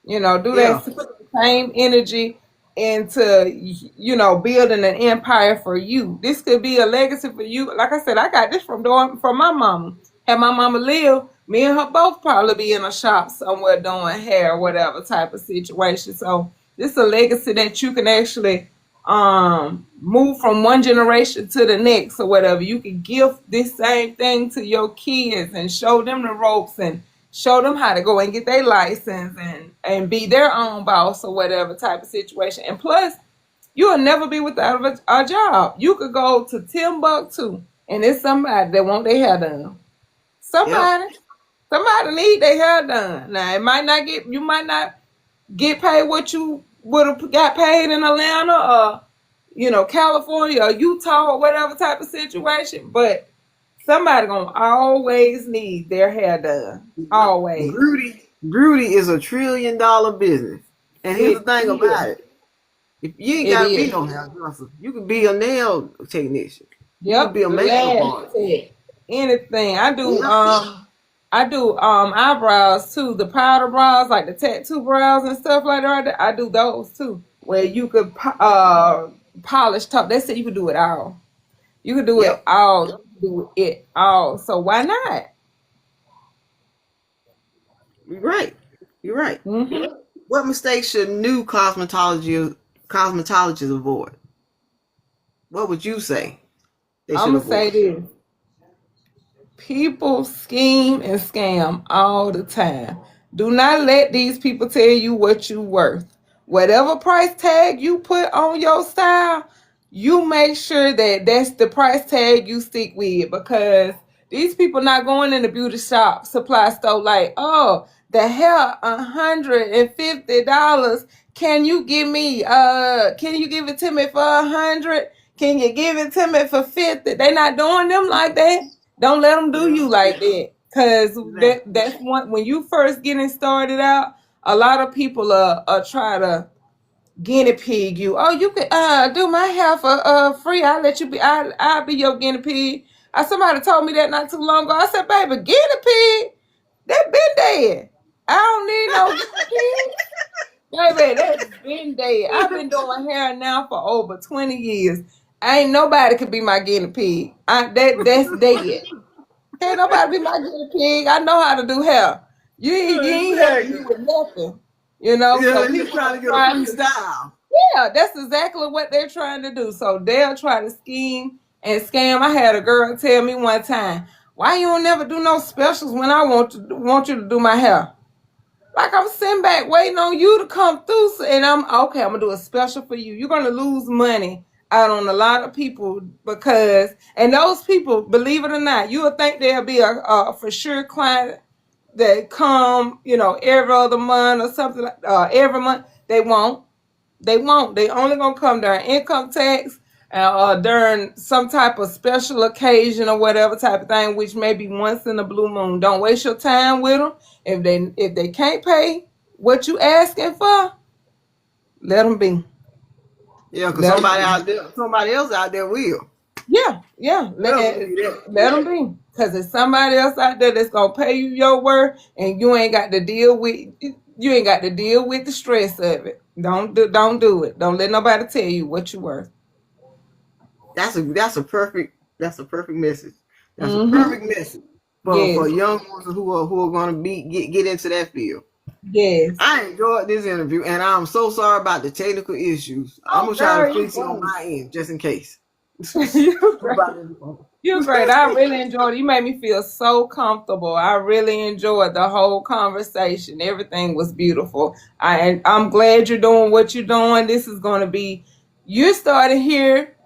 Do that same energy into, building an empire for you. This could be a legacy for you. Like I said, I got this from my mama. Had my mama live, me and her both probably be in a shop somewhere doing hair, whatever type of situation. So this is a legacy that you can actually move from one generation to the next or whatever. You can give this same thing to your kids and show them the ropes and show them how to go and get their license and be their own boss or whatever type of situation. And plus, you'll never be without a job. You could go to Timbuktu and it's somebody that want their hair done. Somebody need their hair done. Now, you might not get paid what you would have got paid in Atlanta or, California or Utah or whatever type of situation, but somebody gonna always need their hair done. Always. Beauty is $1 trillion business. And here's the thing about it. If you ain't gotta be no hairdresser, you could be a nail technician. You could be a makeup artist. Anything. I do eyebrows too, the powder brows, like the tattoo brows and stuff like that. I do those too. Where you could polish top. They say you could do it all. You could do it all. You could do it all. So why not? You're right. Mm-hmm. What mistakes should new cosmetologists avoid? What would you say? I'm gonna say this. People scheme and scam all the time. Do not let these people tell you what you're worth. Whatever price tag you put on your style, you make sure that that's the price tag you stick with, because these people not going in the beauty shop supply store like, oh, the hair $150. Can you give it to me for 100? Can you give it to me for 50? They not doing them like that. Don't let them do you like that, because that's one. When you first getting started out, a lot of people try to guinea pig you. Oh, you can do my hair for free. I'll let you be. I'll be your guinea pig. Somebody told me that not too long ago. I said, baby, guinea pig, that been dead. I don't need no guinea pig. Baby, that's been dead. I've been doing hair now for over 20 years. Ain't nobody could be my guinea pig. That's dead. Can't nobody be my guinea pig. I know how to do hair. You ain't helping me with nothing. So people trying to get a free style. Yeah, that's exactly what they're trying to do. So they'll try to scheme and scam. I had a girl tell me one time, why you don't never do no specials when I want you to do my hair? Like, I'm sitting back waiting on you to come through, and I'm gonna do a special for you. You're gonna lose money out on a lot of people and those people, believe it or not, you would think there'll be a for sure client that come, every other month or something, every month. They won't. They only gonna come during income tax during some type of special occasion or whatever type of thing, which may be once in a blue moon. Don't waste your time with them. If they can't pay what you asking for, let them be. Yeah, because somebody else out there will. Yeah. Let us be that. Let them be. Because there's somebody else out there that's gonna pay you your worth, and you ain't got to deal with the stress of it. Don't do it. Don't let nobody tell you what you're worth. That's a perfect message. That's a Mm-hmm. perfect message for Yes. young ones who are gonna get into that field. Yes. I enjoyed this interview, and I'm so sorry about the technical issues. I'm Oh, gonna try to girl, fix it on my end just in case. you're great. You're great. I really enjoyed it. You made me feel so comfortable. I really enjoyed the whole conversation. Everything was beautiful. I'm glad you're doing what you're doing. This is going to be, you started here,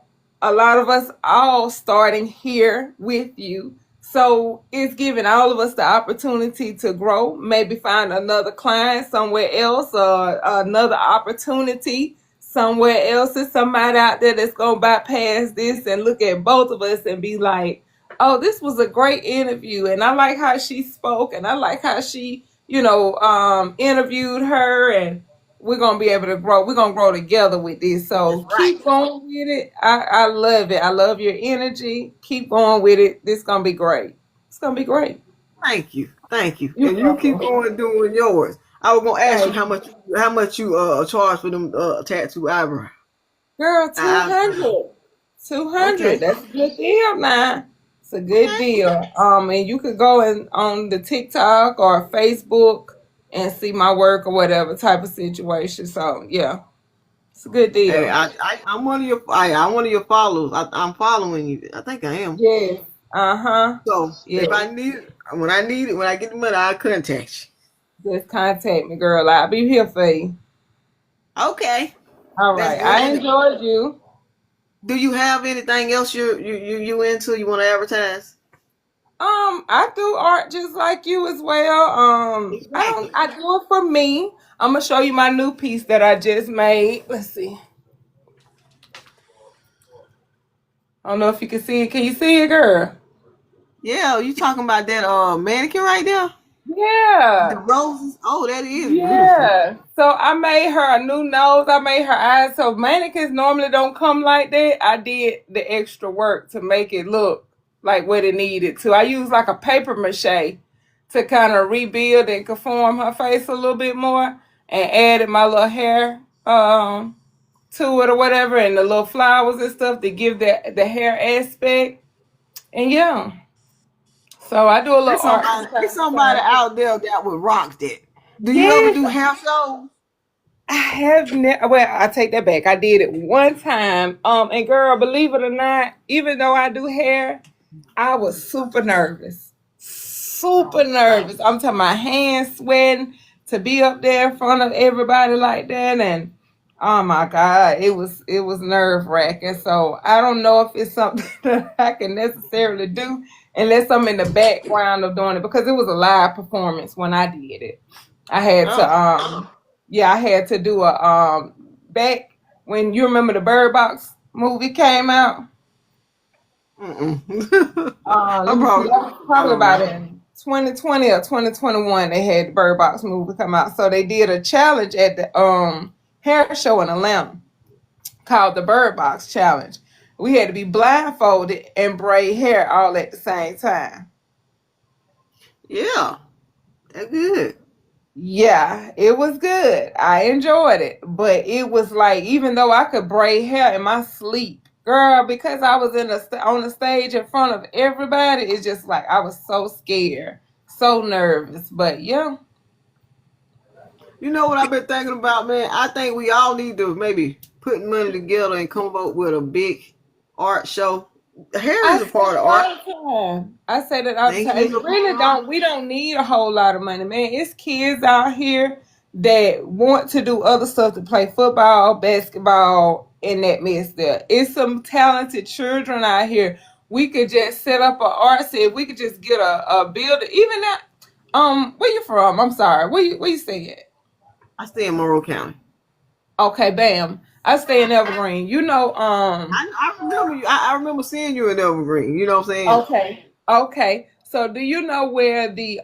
a lot of us all starting here with you. So it's giving all of us the opportunity to grow, maybe find another client somewhere else or another opportunity somewhere else. There's somebody out there that's going to bypass this and look at both of us and be like, oh, this was a great interview. And I like how she spoke, and I like how she, interviewed her, and we're gonna be able to grow. We're gonna grow together with this. That's So right. keep going with it. I love it. I love your energy. Keep going with it. This is gonna be great. It's gonna be great. Thank you, You're and you keep welcome. going doing yours. I was gonna ask you Thank you. how much you charge for them tattoo eyebrow. Girl, Eyebrow. 200. 200. Okay, That's a good deal now. It's a good okay. deal. And you could go in on the TikTok or Facebook and see my work or whatever type of situation. So yeah, it's a good Hey, deal. I'm one of I'm one of your followers. I'm following you. I think I am. Yes. Uh-huh. So if Yes. I need it, when I get the money, I'll contact Just contact me, girl. I'll be here for you. you. Okay, All that's right. good I to know. enjoyed you. Do you have anything else you into? You want to advertise? I do art just like you as well. Exactly. I do it for me. I'm gonna show you my new piece that I just made. Let's see. I don't know if you can see it. Can you see it, girl? Yeah, you talking about that mannequin right there? The Yeah. roses. Oh, that is beautiful. Yeah. So I made her a new nose. I made her eyes. So mannequins normally don't come like that. I did the extra work to make it look like what it needed to. I used like a paper mache to kind of rebuild and conform her face a little bit more, and added my little hair to it or whatever, and the little flowers and stuff to give the hair aspect. And yeah. So I do a little art from There's time to somebody time. out there that would rock that. Do you ever Yes, do hair shows? I have never. Well, I take that back. I did it one time. And girl, believe it or not, even though I do hair, I was super nervous. Super nervous. I'm talking my hands sweating to be up there in front of everybody like that, and oh my God, it was nerve wracking. So I don't know if it's something that I can necessarily do unless I'm in the background of doing it, because it was a live performance when I did it. I had to Oh, yeah, I had to do a back when you remember the Bird Box movie came out. mm-mm. I Let me see, probably that was I probably don't about know. in 2020 or 2021 they had the Bird Box movie come out. So they did a challenge at the hair show in Atlanta called the Bird Box Challenge. We had to be blindfolded and braid hair all at the same time. Yeah, that's good. Yeah, it was good. I enjoyed it. But it was like, even though I could braid hair in my sleep, girl, because I was on the stage in front of everybody, it's just like I was so scared, so nervous. But yeah, You know what I've been thinking about, man? I think we all need to maybe put money together and come up with a big art show. Hair I is a say part that of art. all the time. I say that all the Thinking time. is It's a part really of art. don't. We don't need a whole lot of money, man. It's kids out here that want to do other stuff, to play football, basketball, and that mess there. It's some talented children out here. We could just set up an art set. We could just get a builder. Even that. Where you from? I'm sorry. Where you stay at? I stay in Monroe County. Okay, bam. I stay in Evergreen. I remember you. I remember seeing you in Evergreen. You know what I'm saying? Okay. Okay. So do you know where the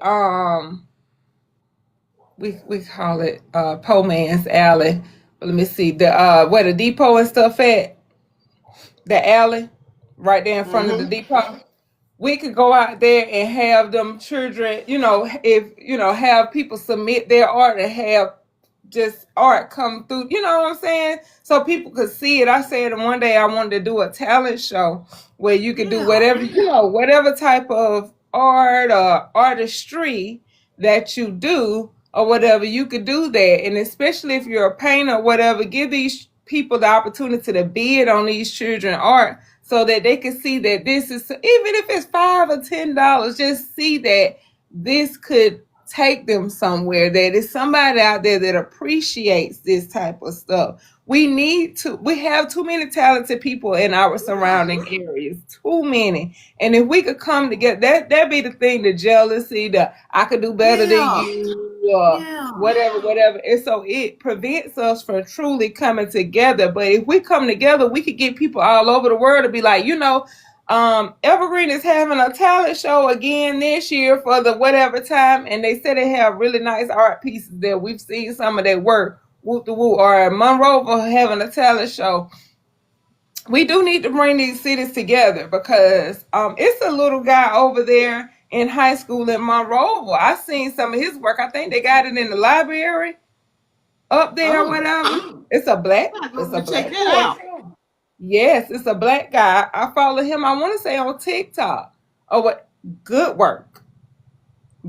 we call it Po Man's Alley? Let me see, the where the depot and stuff at, the alley right there in front of the depot. We could go out there and have them children, have people submit their art and have just art come through, you know what I'm saying? So people could see it. I said one day I wanted to do a talent show where you could do whatever, whatever type of art or artistry that you do or whatever, you could do that. And especially if you're a painter or whatever, give these people the opportunity to bid on these children art so that they can see that this is, even if it's $5 or $10, just see that this could take them somewhere, that is somebody out there that appreciates this type of stuff. We have too many talented people in our surrounding areas, too many. And if we could come together, that'd be the thing, the jealousy, the I could do better than you, or whatever. And so it prevents us from truly coming together. But if we come together, we could get people all over the world to be like, Evergreen is having a talent show again this year for the whatever time, and they said they have really nice art pieces there. We've seen some of their work. Whoop the woo, or Monroeville having a talent show. We do need to bring these cities together because it's a little guy over there in high school in Monroeville. I seen some of his work. I think they got it in the library up there or whatever. It's a black. Check that out. Yes, it's a black guy. I follow him, I want to say on TikTok. Oh, what good work.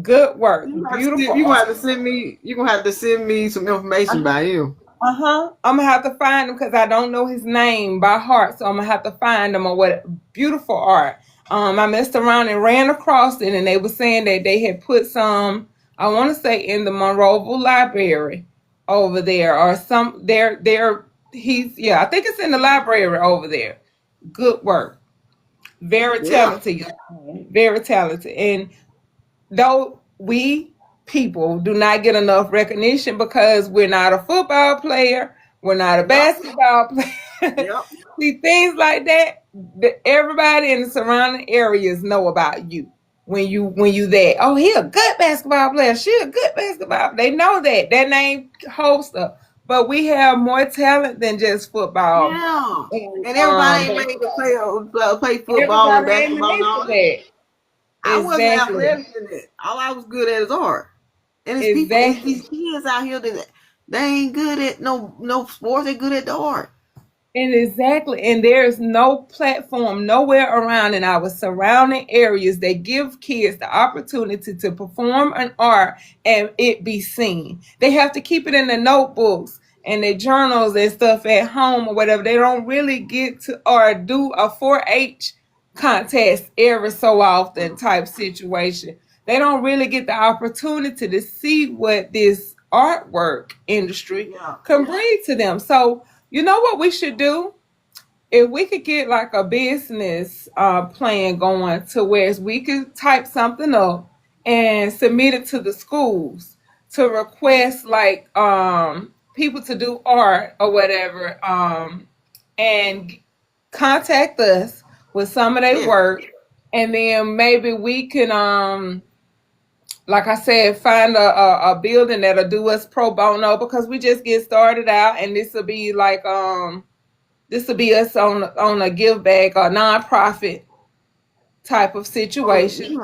Good work. Beautiful. You're gonna have to send me some information by him. I'm gonna have to find him because I don't know his name by heart. So I'm gonna have to find him. Or what beautiful art. I messed around and ran across it, and they were saying that they had put some, I want to say in the Monroeville Library over there, or some I think it's in the library over there. Good work. Very talented. Very talented. And though we people do not get enough recognition because we're not a football player, we're not a basketball player. See, things like that, everybody in the surrounding areas know about you. When you there. Oh, he a good basketball player. She a good basketball. They know that name holds stuff. But we have more talent than just football. Yeah. And everybody ain't made to play football and basketball and all that. I wasn't athletic in it. All I was good at is art. And it's these kids out here that they ain't good at no sports, they're good at the art. And there's no platform nowhere around in our surrounding areas that give kids the opportunity to perform an art and it be seen. They have to keep it in their notebooks and their journals and stuff at home or whatever. They don't really get to or do a 4-H contest every so often type situation. They don't really get the opportunity to see what this artwork industry can bring to them. So you know what we should do? If we could get like a business plan going to where we could type something up and submit it to the schools to request like people to do art or whatever, and contact us with some of their work, and then maybe we can like I said, find a building that'll do us pro bono because we just get started out, and this will be like this will be us on a give back or nonprofit type of situation,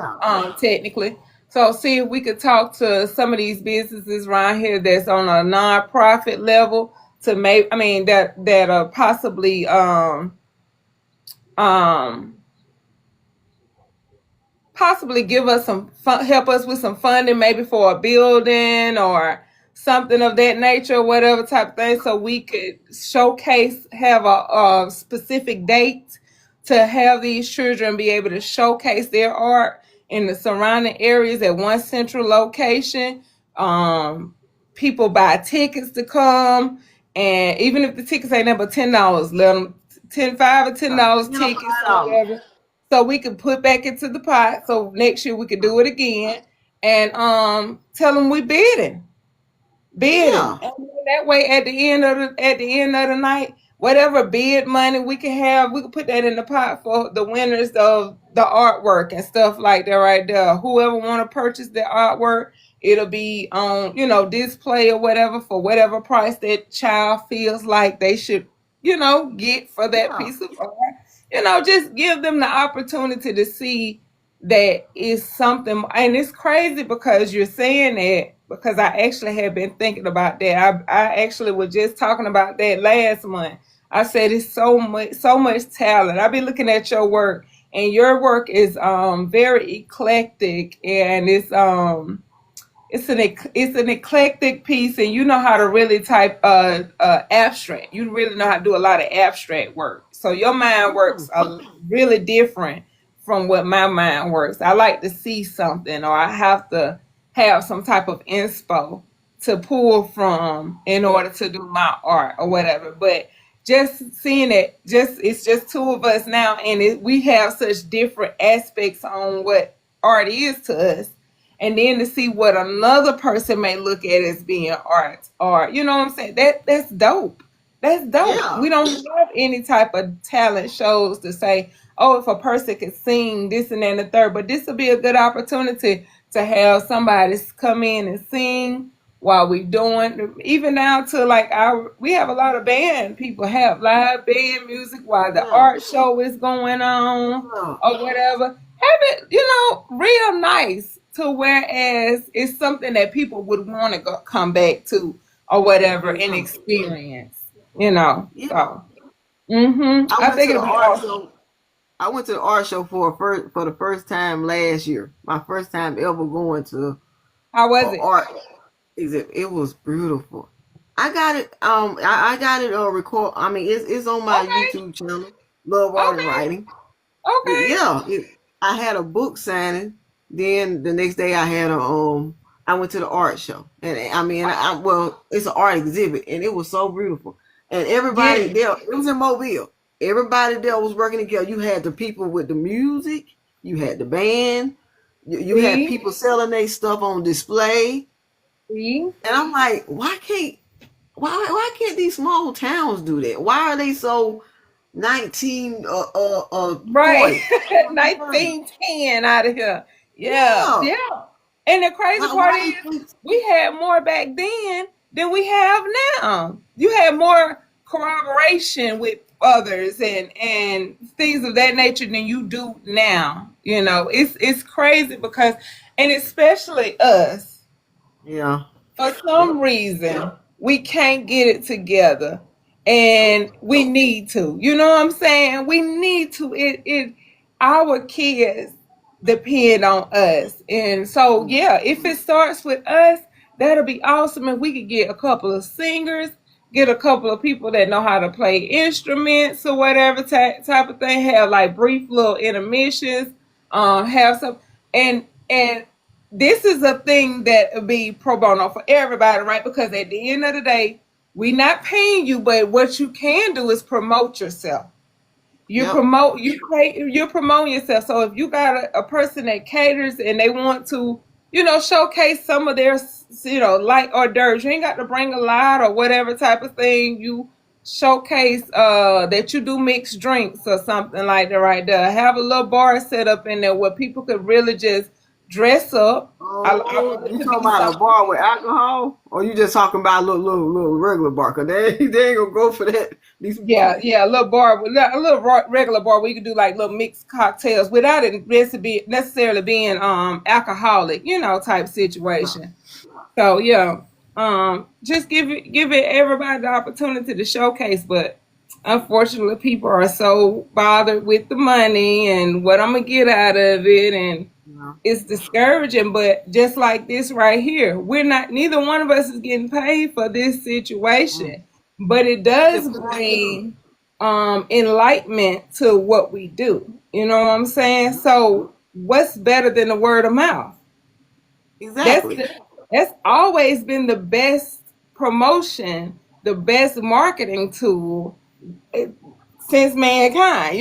technically. So see if we could talk to some of these businesses around here that's on a nonprofit level to that are possibly possibly give us help us with some funding, maybe for a building or something of that nature, or whatever type of thing, so we could have a specific date to have these children be able to showcase their art in the surrounding areas at one central location. People buy tickets to come, and even if the tickets ain't number $10, let them $5 or $10 tickets or whatever. So we could put back into the pot. So next year we could do it again and tell them we bidding. And that way at the end of the night, whatever bid money we can have, we could put that in the pot for the winners of the artwork and stuff like that right there. Whoever want to purchase the artwork, it'll be on, display or whatever for whatever price that child feels like they should, get for that piece of art. just give them the opportunity to see that it's something. And it's crazy because you're saying that, because I actually have been thinking about that. I actually was just talking about that last month. I said it's so much talent. I've been looking at your work, and your work is very eclectic, and it's an eclectic piece, and you know how to really type abstract. You really know how to do a lot of abstract work. So your mind works really different from what my mind works. I like to see something, or I have to have some type of inspo to pull from in order to do my art or whatever. But just seeing it, it's just two of us now, and we have such different aspects on what art is to us, and then to see what another person may look at as being art, or you know what I'm saying, that's dope. That's dope. Yeah. We don't have any type of talent shows to say, oh, if a person could sing this and then the third, but this would be a good opportunity to have somebody come in and sing while we doing, even down to like we have a lot of band people have live band music while the art show is going on or whatever. Have it, real nice, to whereas it's something that people would want to come back to or whatever and experience, Yeah. So I think it'll be awesome. I went to the art show for the first time last year. My first time ever going to How was it? art exhibit. It was beautiful. I got it. I got it. Record. I mean, it's on my YouTube channel. Love Art and Writing. Okay. Yeah. I had a book signing. Then the next day I had I went to the art show, and I mean, it's an art exhibit, and it was so beautiful. And everybody there, it was in Mobile. Everybody there was working together. You had the people with the music, you had the band, you had people selling their stuff on display. And I'm like, why can't these small towns do that? Why are they so 19 right 1910 out of here? Yeah. And the crazy part is we had more back then than we have now. You had more corroboration with others and things of that nature than you do now. It's crazy because, and especially us, for some reason we can't get it together, and we need to. You know what I'm saying? We need to. Our kids depend on us, and so if it starts with us, that'll be awesome. If we could get a couple of singers, get a couple of people that know how to play instruments or whatever type of thing, have like brief little intermissions, have some, and this is a thing that will be pro bono for everybody, right? Because at the end of the day, we not paying you, but what you can do is promote yourself. You're promoting yourself. So if you got a person that caters and they want to, showcase some of their, light hors d'oeuvres, you ain't got to bring a lot or whatever type of thing. You showcase that you do mixed drinks or something like that right there. Have a little bar set up in there where people could really just dress up. You talking about a bar with alcohol, or you just talking about a little regular bar? Cause they ain't gonna go for that. Yeah, a little bar, a little regular bar where you can do like little mixed cocktails without it necessarily being alcoholic, type situation. So just give it everybody the opportunity to showcase, but unfortunately people are so bothered with the money and what I'm gonna get out of it, and it's discouraging. But just like this right here, neither one of us is getting paid for this situation, but it does bring enlightenment to what we do. You know what I'm saying? So what's better than the word of mouth? Exactly. That's always been the best promotion, the best marketing tool since mankind.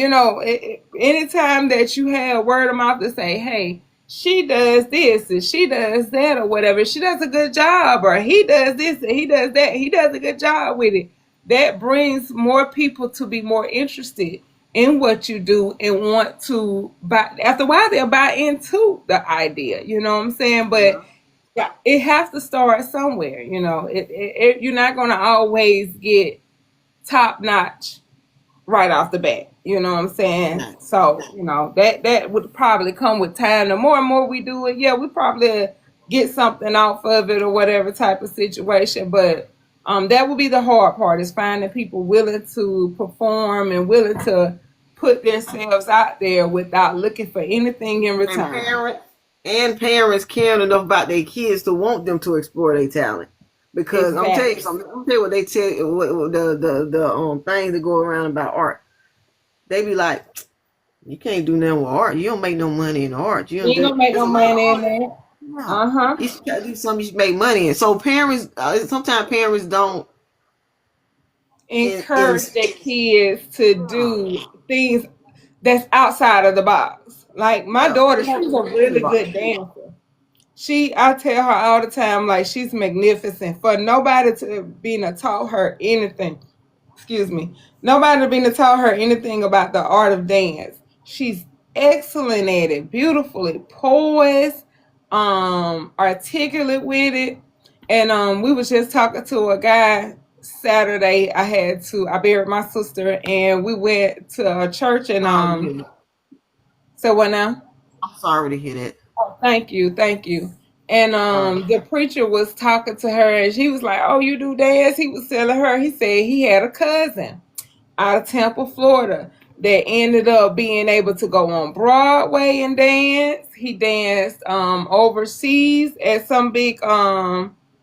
Anytime that you have word of mouth to say, hey, she does this and she does that or whatever, she does a good job, or he does this and he does that, he does a good job with it, that brings more people to be more interested in what you do and want to buy. After a while, they'll buy into the idea. You know what I'm saying? But it has to start somewhere. You're not going to always get top notch right off the bat. You know what I'm saying? Right. So, that would probably come with time. The more and more we do it, yeah, we probably get something off of it or whatever type of situation. But that would be the hard part, is finding people willing to perform and willing to put themselves out there without looking for anything in And return. parents caring enough about their kids to want them to explore their talent. Because I'm telling you Exactly. something. I'm tell you what they tell you, what the things that go around about art. They be like, you can't do nothing with art. You don't make no money in art. You You don't ain't do. gonna make There's no a lot of money in art. there. No, Uh-huh. you should try to do something you should make money in. So parents, sometimes parents don't in Encourage their kids to do things that's outside of the box. Like my yeah, daughter, they want she's to a stay in the really box. good dancer. I tell her all the time, like, she's magnificent. For nobody to be taught her anything, excuse me, nobody been to tell her anything about the art of dance. She's excellent at it, beautifully poised, articulate with it. And we was just talking to a guy Saturday. I buried my sister, and we went to a church, and Sorry to hear that. so what now? I'm sorry to hear that. Oh, thank you, thank you. And Uh, the preacher was talking to her, and she was like, "Oh, you do dance?" He was telling her. He said he had a cousin out of Tampa, Florida, that ended up being able to go on Broadway and dance. He danced overseas at some big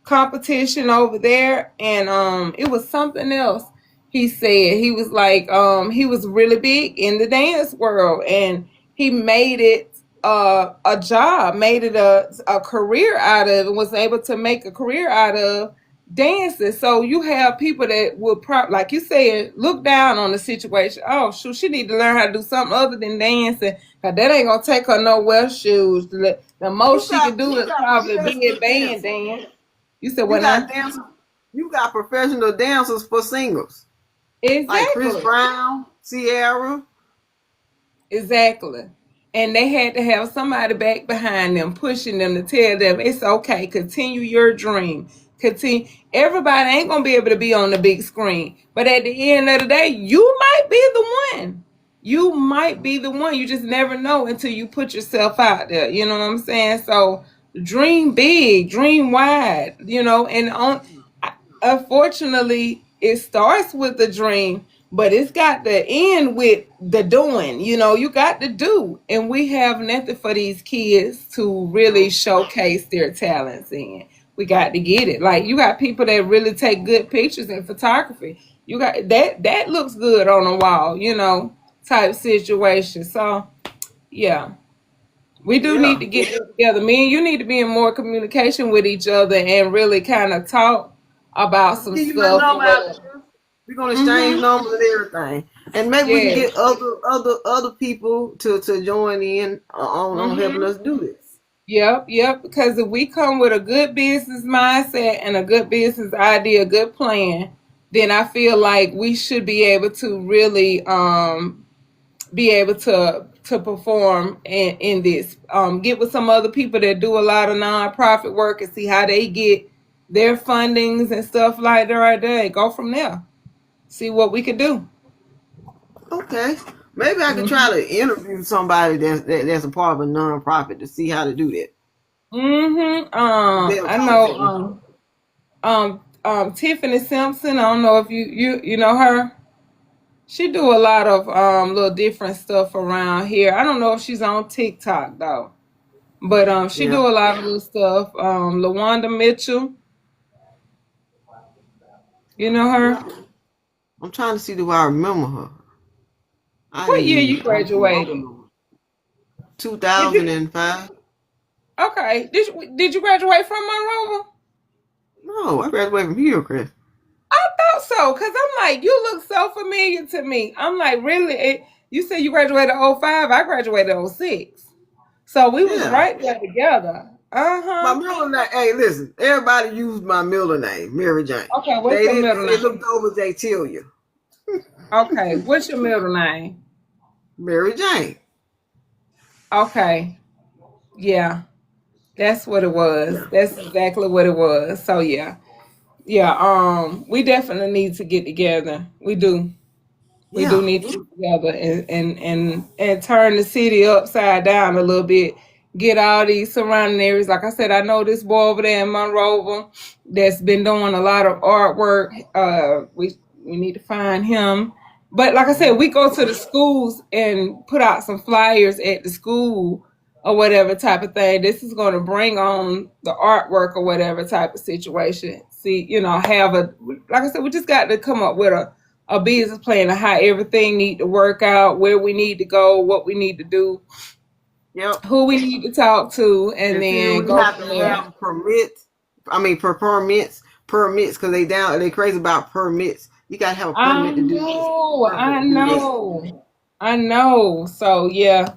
competition over there, and it was something else. He said he was like he was really big in the dance world, and he made it a job, made it a career out of it, was able to make a career out of dancing. So you have people that would like you said, look down on the situation. Oh shoot, she need to learn how to do something other than dancing, cause that ain't gonna take her nowhere. Shoes. The most she can do you is got probably be professional a band dancers. dance. You said You what got now? dancers. You got professional dancers for singles like Chris Exactly. Brown, Sierra. Exactly. And they had to have somebody back behind them, pushing them to tell them it's okay. Continue your dream. Continue. Everybody ain't gonna be able to be on the big screen, but at the end of the day, you might be the one. You might be the one. You just never know until you put yourself out there. You know what I'm saying? So dream big, dream wide. And unfortunately, it starts with the dream, but it's got to end with the doing. You got to do. And we have nothing for these kids to really showcase their talents in. We got to get it. Like, you got people that really take good pictures in photography. You got that looks good on a wall, type situation. So, yeah. We do need Yeah, to get together. Me and you need to be in more communication with each other and really kind of talk about I'll some give you my stuff or number after whatever. this. We're gonna exchange Mm-hmm. numbers and everything, and maybe we can Yes. get other people to join in on helping Mm-hmm. us do this. Yep. Because if we come with a good business mindset and a good business idea, a good plan, then I feel like we should be able to really be able to perform in this. Get with some other people that do a lot of nonprofit work and see how they get their fundings and stuff like that right there. Go from there. See what we could do. Okay, maybe I could try to interview somebody that's a part of a nonprofit to see how to do that. Mm-hmm. They'll I talk to me. know Tiffany Simpson. I don't know if you know her. She do a lot of little different stuff around here. I don't know if she's on TikTok though. But she Yeah, do a lot of little stuff. LaWanda Mitchell, you know her? yeah. I'm trying to see do I remember her. I What year need. you graduated? 2005. Did you okay? Did you graduate from Monroe? No, I graduated from Hillcrest. I thought so, cause I'm like, you look so familiar to me. I'm like, really? You said you graduated '05. I graduated '06. So we was Yeah. right there together. My Uh-huh. middle name. Hey, listen. Everybody used my middle name, Mary Jane. Okay, what's They your didn't. middle They name? looked over Jaytilya, Okay, what's your middle name? Mary Jane. Okay, yeah, that's what it was. Yeah. That's exactly what it was. So yeah. Yeah, we definitely need to get together. We do. We do Yeah. need to get together and turn the city upside down a little bit. Get all these surrounding areas. Like I said, I know this boy over there in Monroeville that's been doing a lot of artwork. We need to find him. But like I said, we go to the schools and put out some flyers at the school or whatever type of thing. This is going to bring on the artwork or whatever type of situation. See, have like I said, we just got to come up with a business plan of how everything need to work out, where we need to go, what we need to do, Yep. who we need to talk to, and And then then we go have from to there. have permits. I mean, permits, because they crazy about permits. You gotta have a I permit to do this, know, permit I to do that. know, I know. So yeah,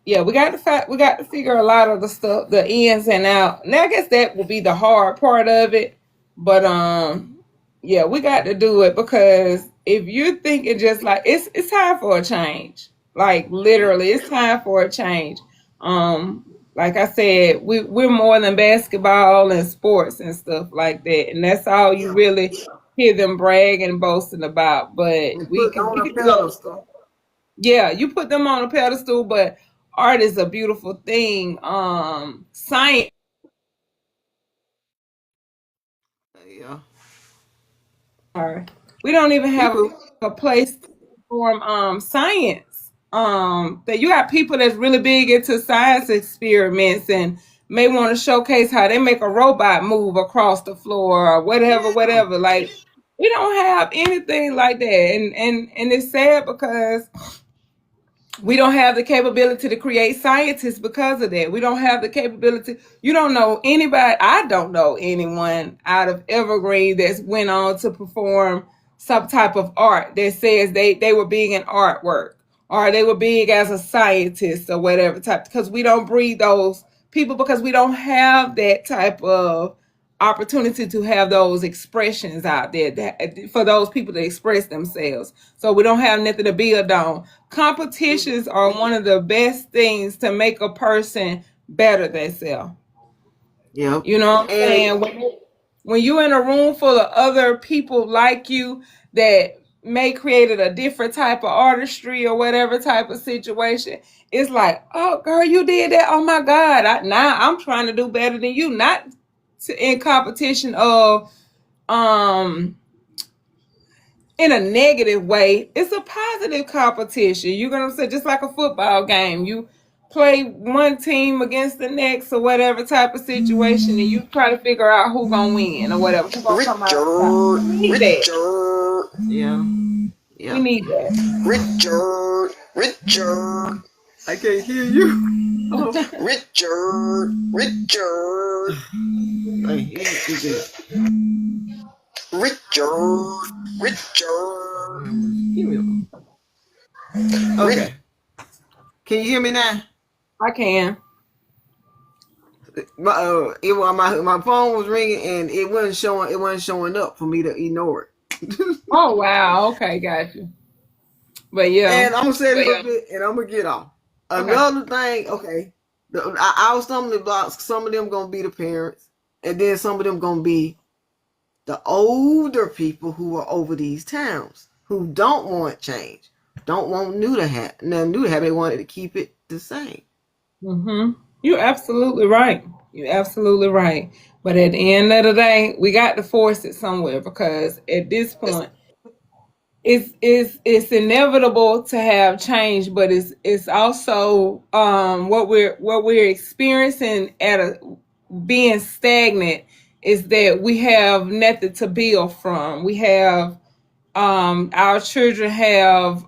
yeah, we got to figure a lot of the stuff, the ins and out. And I guess that will be the hard part of it. But yeah, we got to do it because if you're thinking just like it's time for a change. Like literally, it's time for a change. Like I said, we're more than basketball and sports and stuff like that, and that's all you Yeah. really hear them bragging and boasting about. But And we put can on we a can do it. pedestal. Yeah, you put them on a pedestal, but art is a beautiful thing. Science. Yeah. We don't even have People. a place to perform science. That you got people that's really big into science experiments and may want to showcase how they make a robot move across the floor or whatever, Yeah. whatever. Like we don't have anything like that, and it's sad because we don't have the capability to create scientists because of that. We don't have the capability. You don't know anybody. I don't know anyone out of Evergreen that's went on to perform some type of art that says they were big in artwork or they were big as a scientist or whatever type, because we don't breed those people because we don't have that type of opportunity to have those expressions out there for those people to express themselves. So we don't have nothing to build on. Competitions are one of the best things to make a person better themselves. Yep. You know what I'm And saying? When you're in a room full of other people like you that may created a different type of artistry or whatever type of situation, it's like, oh girl, you did that. Oh my God. Now I'm trying to do better than you. Not in competition of um in a negative way. It's a positive competition. You're gonna say just like a football game. You play one team against the next or whatever type of situation, and you try to figure out who gonna win or whatever. Who gonna come out on top. Richard, We need that. Richard, yeah, We yeah, need that. Richard. I can't hear you. Hello, Richard. Hey, he's this. Richard. Give me okay. Can you hear me now? I can. My phone was ringing and it wasn't showing up for me to ignore it. Oh wow. Okay, got you. But yeah. And I'm gonna say a little bit, and I'm gonna get off. Okay. Another thing, okay. I was stumbling blocks. Some of them gonna be the parents, and then some of them gonna be the older people who are over these towns who don't want change, don't want nothing new to happen. They wanted to keep it the same. You're absolutely right. You're absolutely right. But at the end of the day, we got to force it somewhere because at this point, it's inevitable to have change, but it's also what we're experiencing at a being stagnant is that we have nothing to build from. We have our children have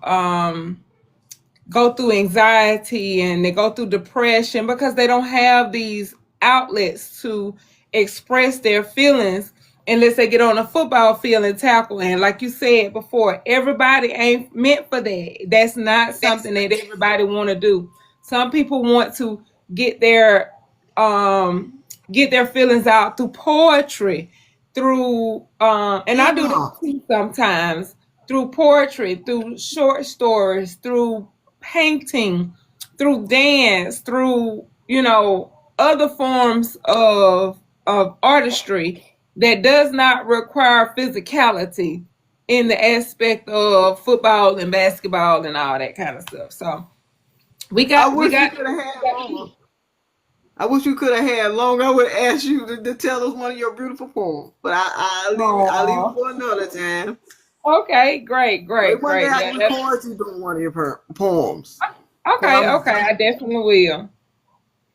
go through anxiety and they go through depression because they don't have these outlets to express their feelings unless they get on a football field and tackle. And like you said before, everybody ain't meant for that. That's not something that everybody want to do. Some people want to get their get their feelings out through poetry, through and I do this Yeah, too sometimes, through poetry, through short stories, through painting, through dance, through other forms of artistry that does not require physicality. in the aspect of football and basketball and all that kind of stuff. So we I got wish you could have had longer. I wish you could have had longer. I would ask you to tell us one of your beautiful poems, but I leave it Aw. for another time. Okay, great, But great, one day great. I Yeah, can record you doing one of your poems. Cause okay, okay. I definitely will.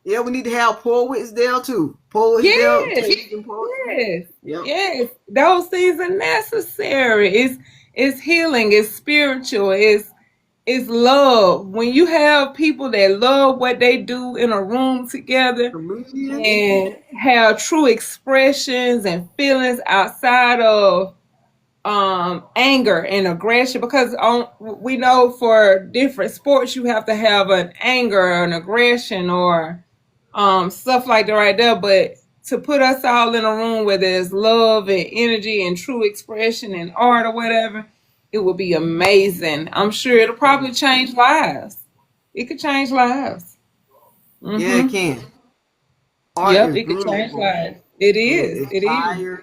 yeah, we need to have poets there too. Poets there Yes, speaking poetry. yes, Yep. yes. Those things are necessary. It's healing. It's spiritual. It's love. When you have people that love what they do in a room together Comedians. and have true expressions and feelings outside of anger and aggression, because we know for different sports you have to have an anger or an aggression or stuff like that right there. But to put us all in a room where there's love and energy and true expression and art or whatever, it would be amazing. I'm sure it'll probably change lives. It could change lives. Yeah, it Mm-hmm. can. Art Yep, is it could change beautiful lives. It and is. it It is. inspires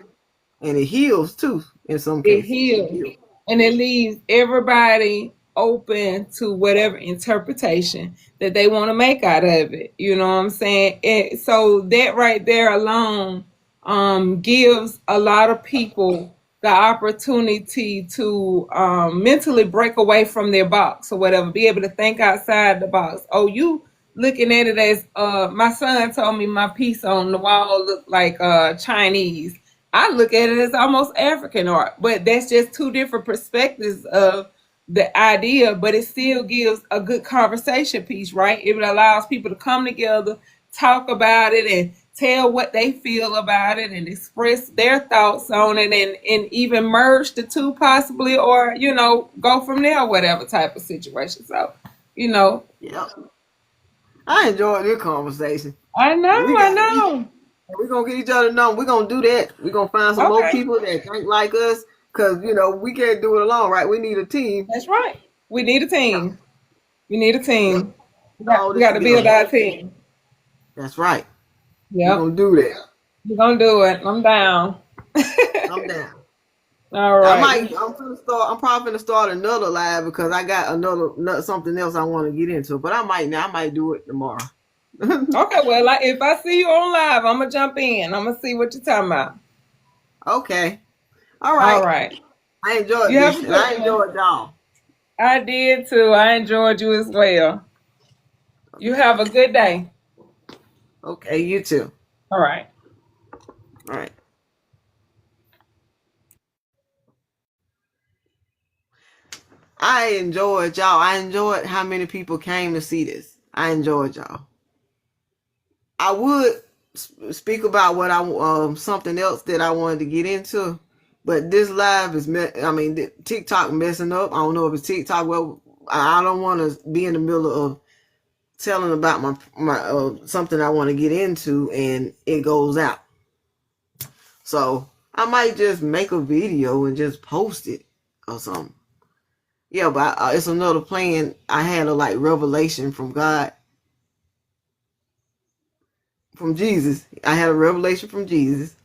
and it heals too. In some It cases, it heals heals. and it leaves everybody open to whatever interpretation that they want to make out of it. You know what I'm saying? So that right there alone gives a lot of people the opportunity to mentally break away from their box or whatever, be able to think outside the box. Oh, you looking at it as my son told me my piece on the wall looked like Chinese. I look at it as almost African art, but that's just two different perspectives of the idea, but it still gives a good conversation piece, right? It allows people to come together, talk about it, and tell what they feel about it and express their thoughts on it and even merge the two possibly or, go from there, whatever type of situation. So, you know, Yep. I enjoyed this conversation. I And know, I know. we're gonna get each other number. We're gonna do that. We're gonna find some more Okay, people that think like us. Cause we can't do it alone, right? We need a team. that's right. We need a Yeah. team. We need a Yep. team. All We this got to build together. our team. That's right. We're Yep. gonna do that. We're gonna do it. I'm down. I'm down. All I right. might. I'm probably gonna start another live because I got something else I want to get into. But I might now. I might do it tomorrow. Okay. Well, if I see you on live, I'm gonna jump in. I'm gonna see what you're talking about. Okay. All All right. right. I enjoyed You have this, a and I good one. enjoyed y'all. I did too. I enjoyed you as well. You have a good day. Okay. You too. All right. All right. I enjoyed y'all. I enjoyed how many people came to see this. I enjoyed y'all. I would speak about what something else that I wanted to get into, but this live is TikTok messing up. I don't know if it's TikTok. Well, I don't want to be in the middle of telling about my something I want to get into and it goes out. So I might just make a video and just post it or something. Yeah, but it's another plan. I had a revelation from God, from Jesus. I had a revelation from Jesus.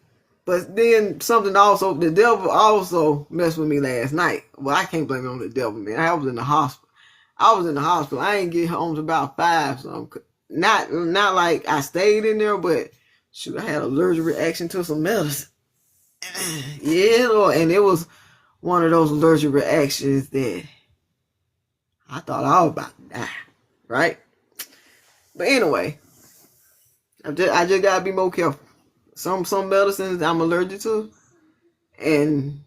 But then the devil also messed with me last night. Well, I can't blame it on the devil, man. I was in the hospital. I ain't get home to about 5. So not like I stayed in there, but shoot, I had an allergic reaction to some medicine. Yeah, Lord, and it was one of those allergic reactions that I thought I was about to die, right? But anyway, I just gotta be more careful. Some medicines I'm allergic to, and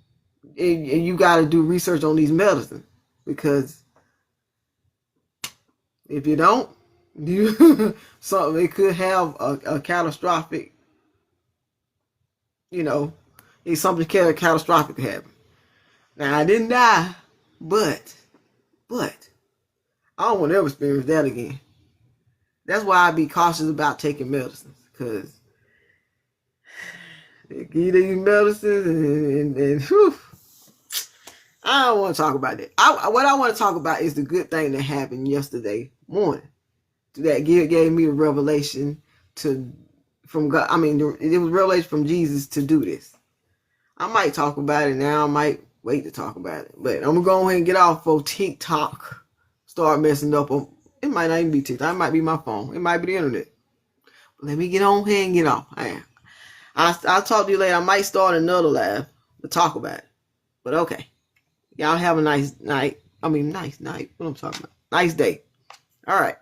you gotta do research on these medicines because if you don't, something it could have a catastrophic. It's something catastrophic to happen. Now I didn't die, but I don't want to ever experience that again. That's why I be cautious about taking medicines, because they give you these medicines and whew, I don't want to talk about that. What I want to talk about is the good thing that happened yesterday morning. That gave me the revelation from God. It was revelation from Jesus to do this. I might talk about it now. I might wait to talk about it. But I'm gonna go ahead and get off for TikTok. Start messing up. It might not even be TikTok. It might be my phone. It might be the internet. But let me get on here and get off. I'll talk to you later. I might start another live to talk about it. But okay. Y'all have a nice night. Nice night. What I'm talking about. Nice day. All right.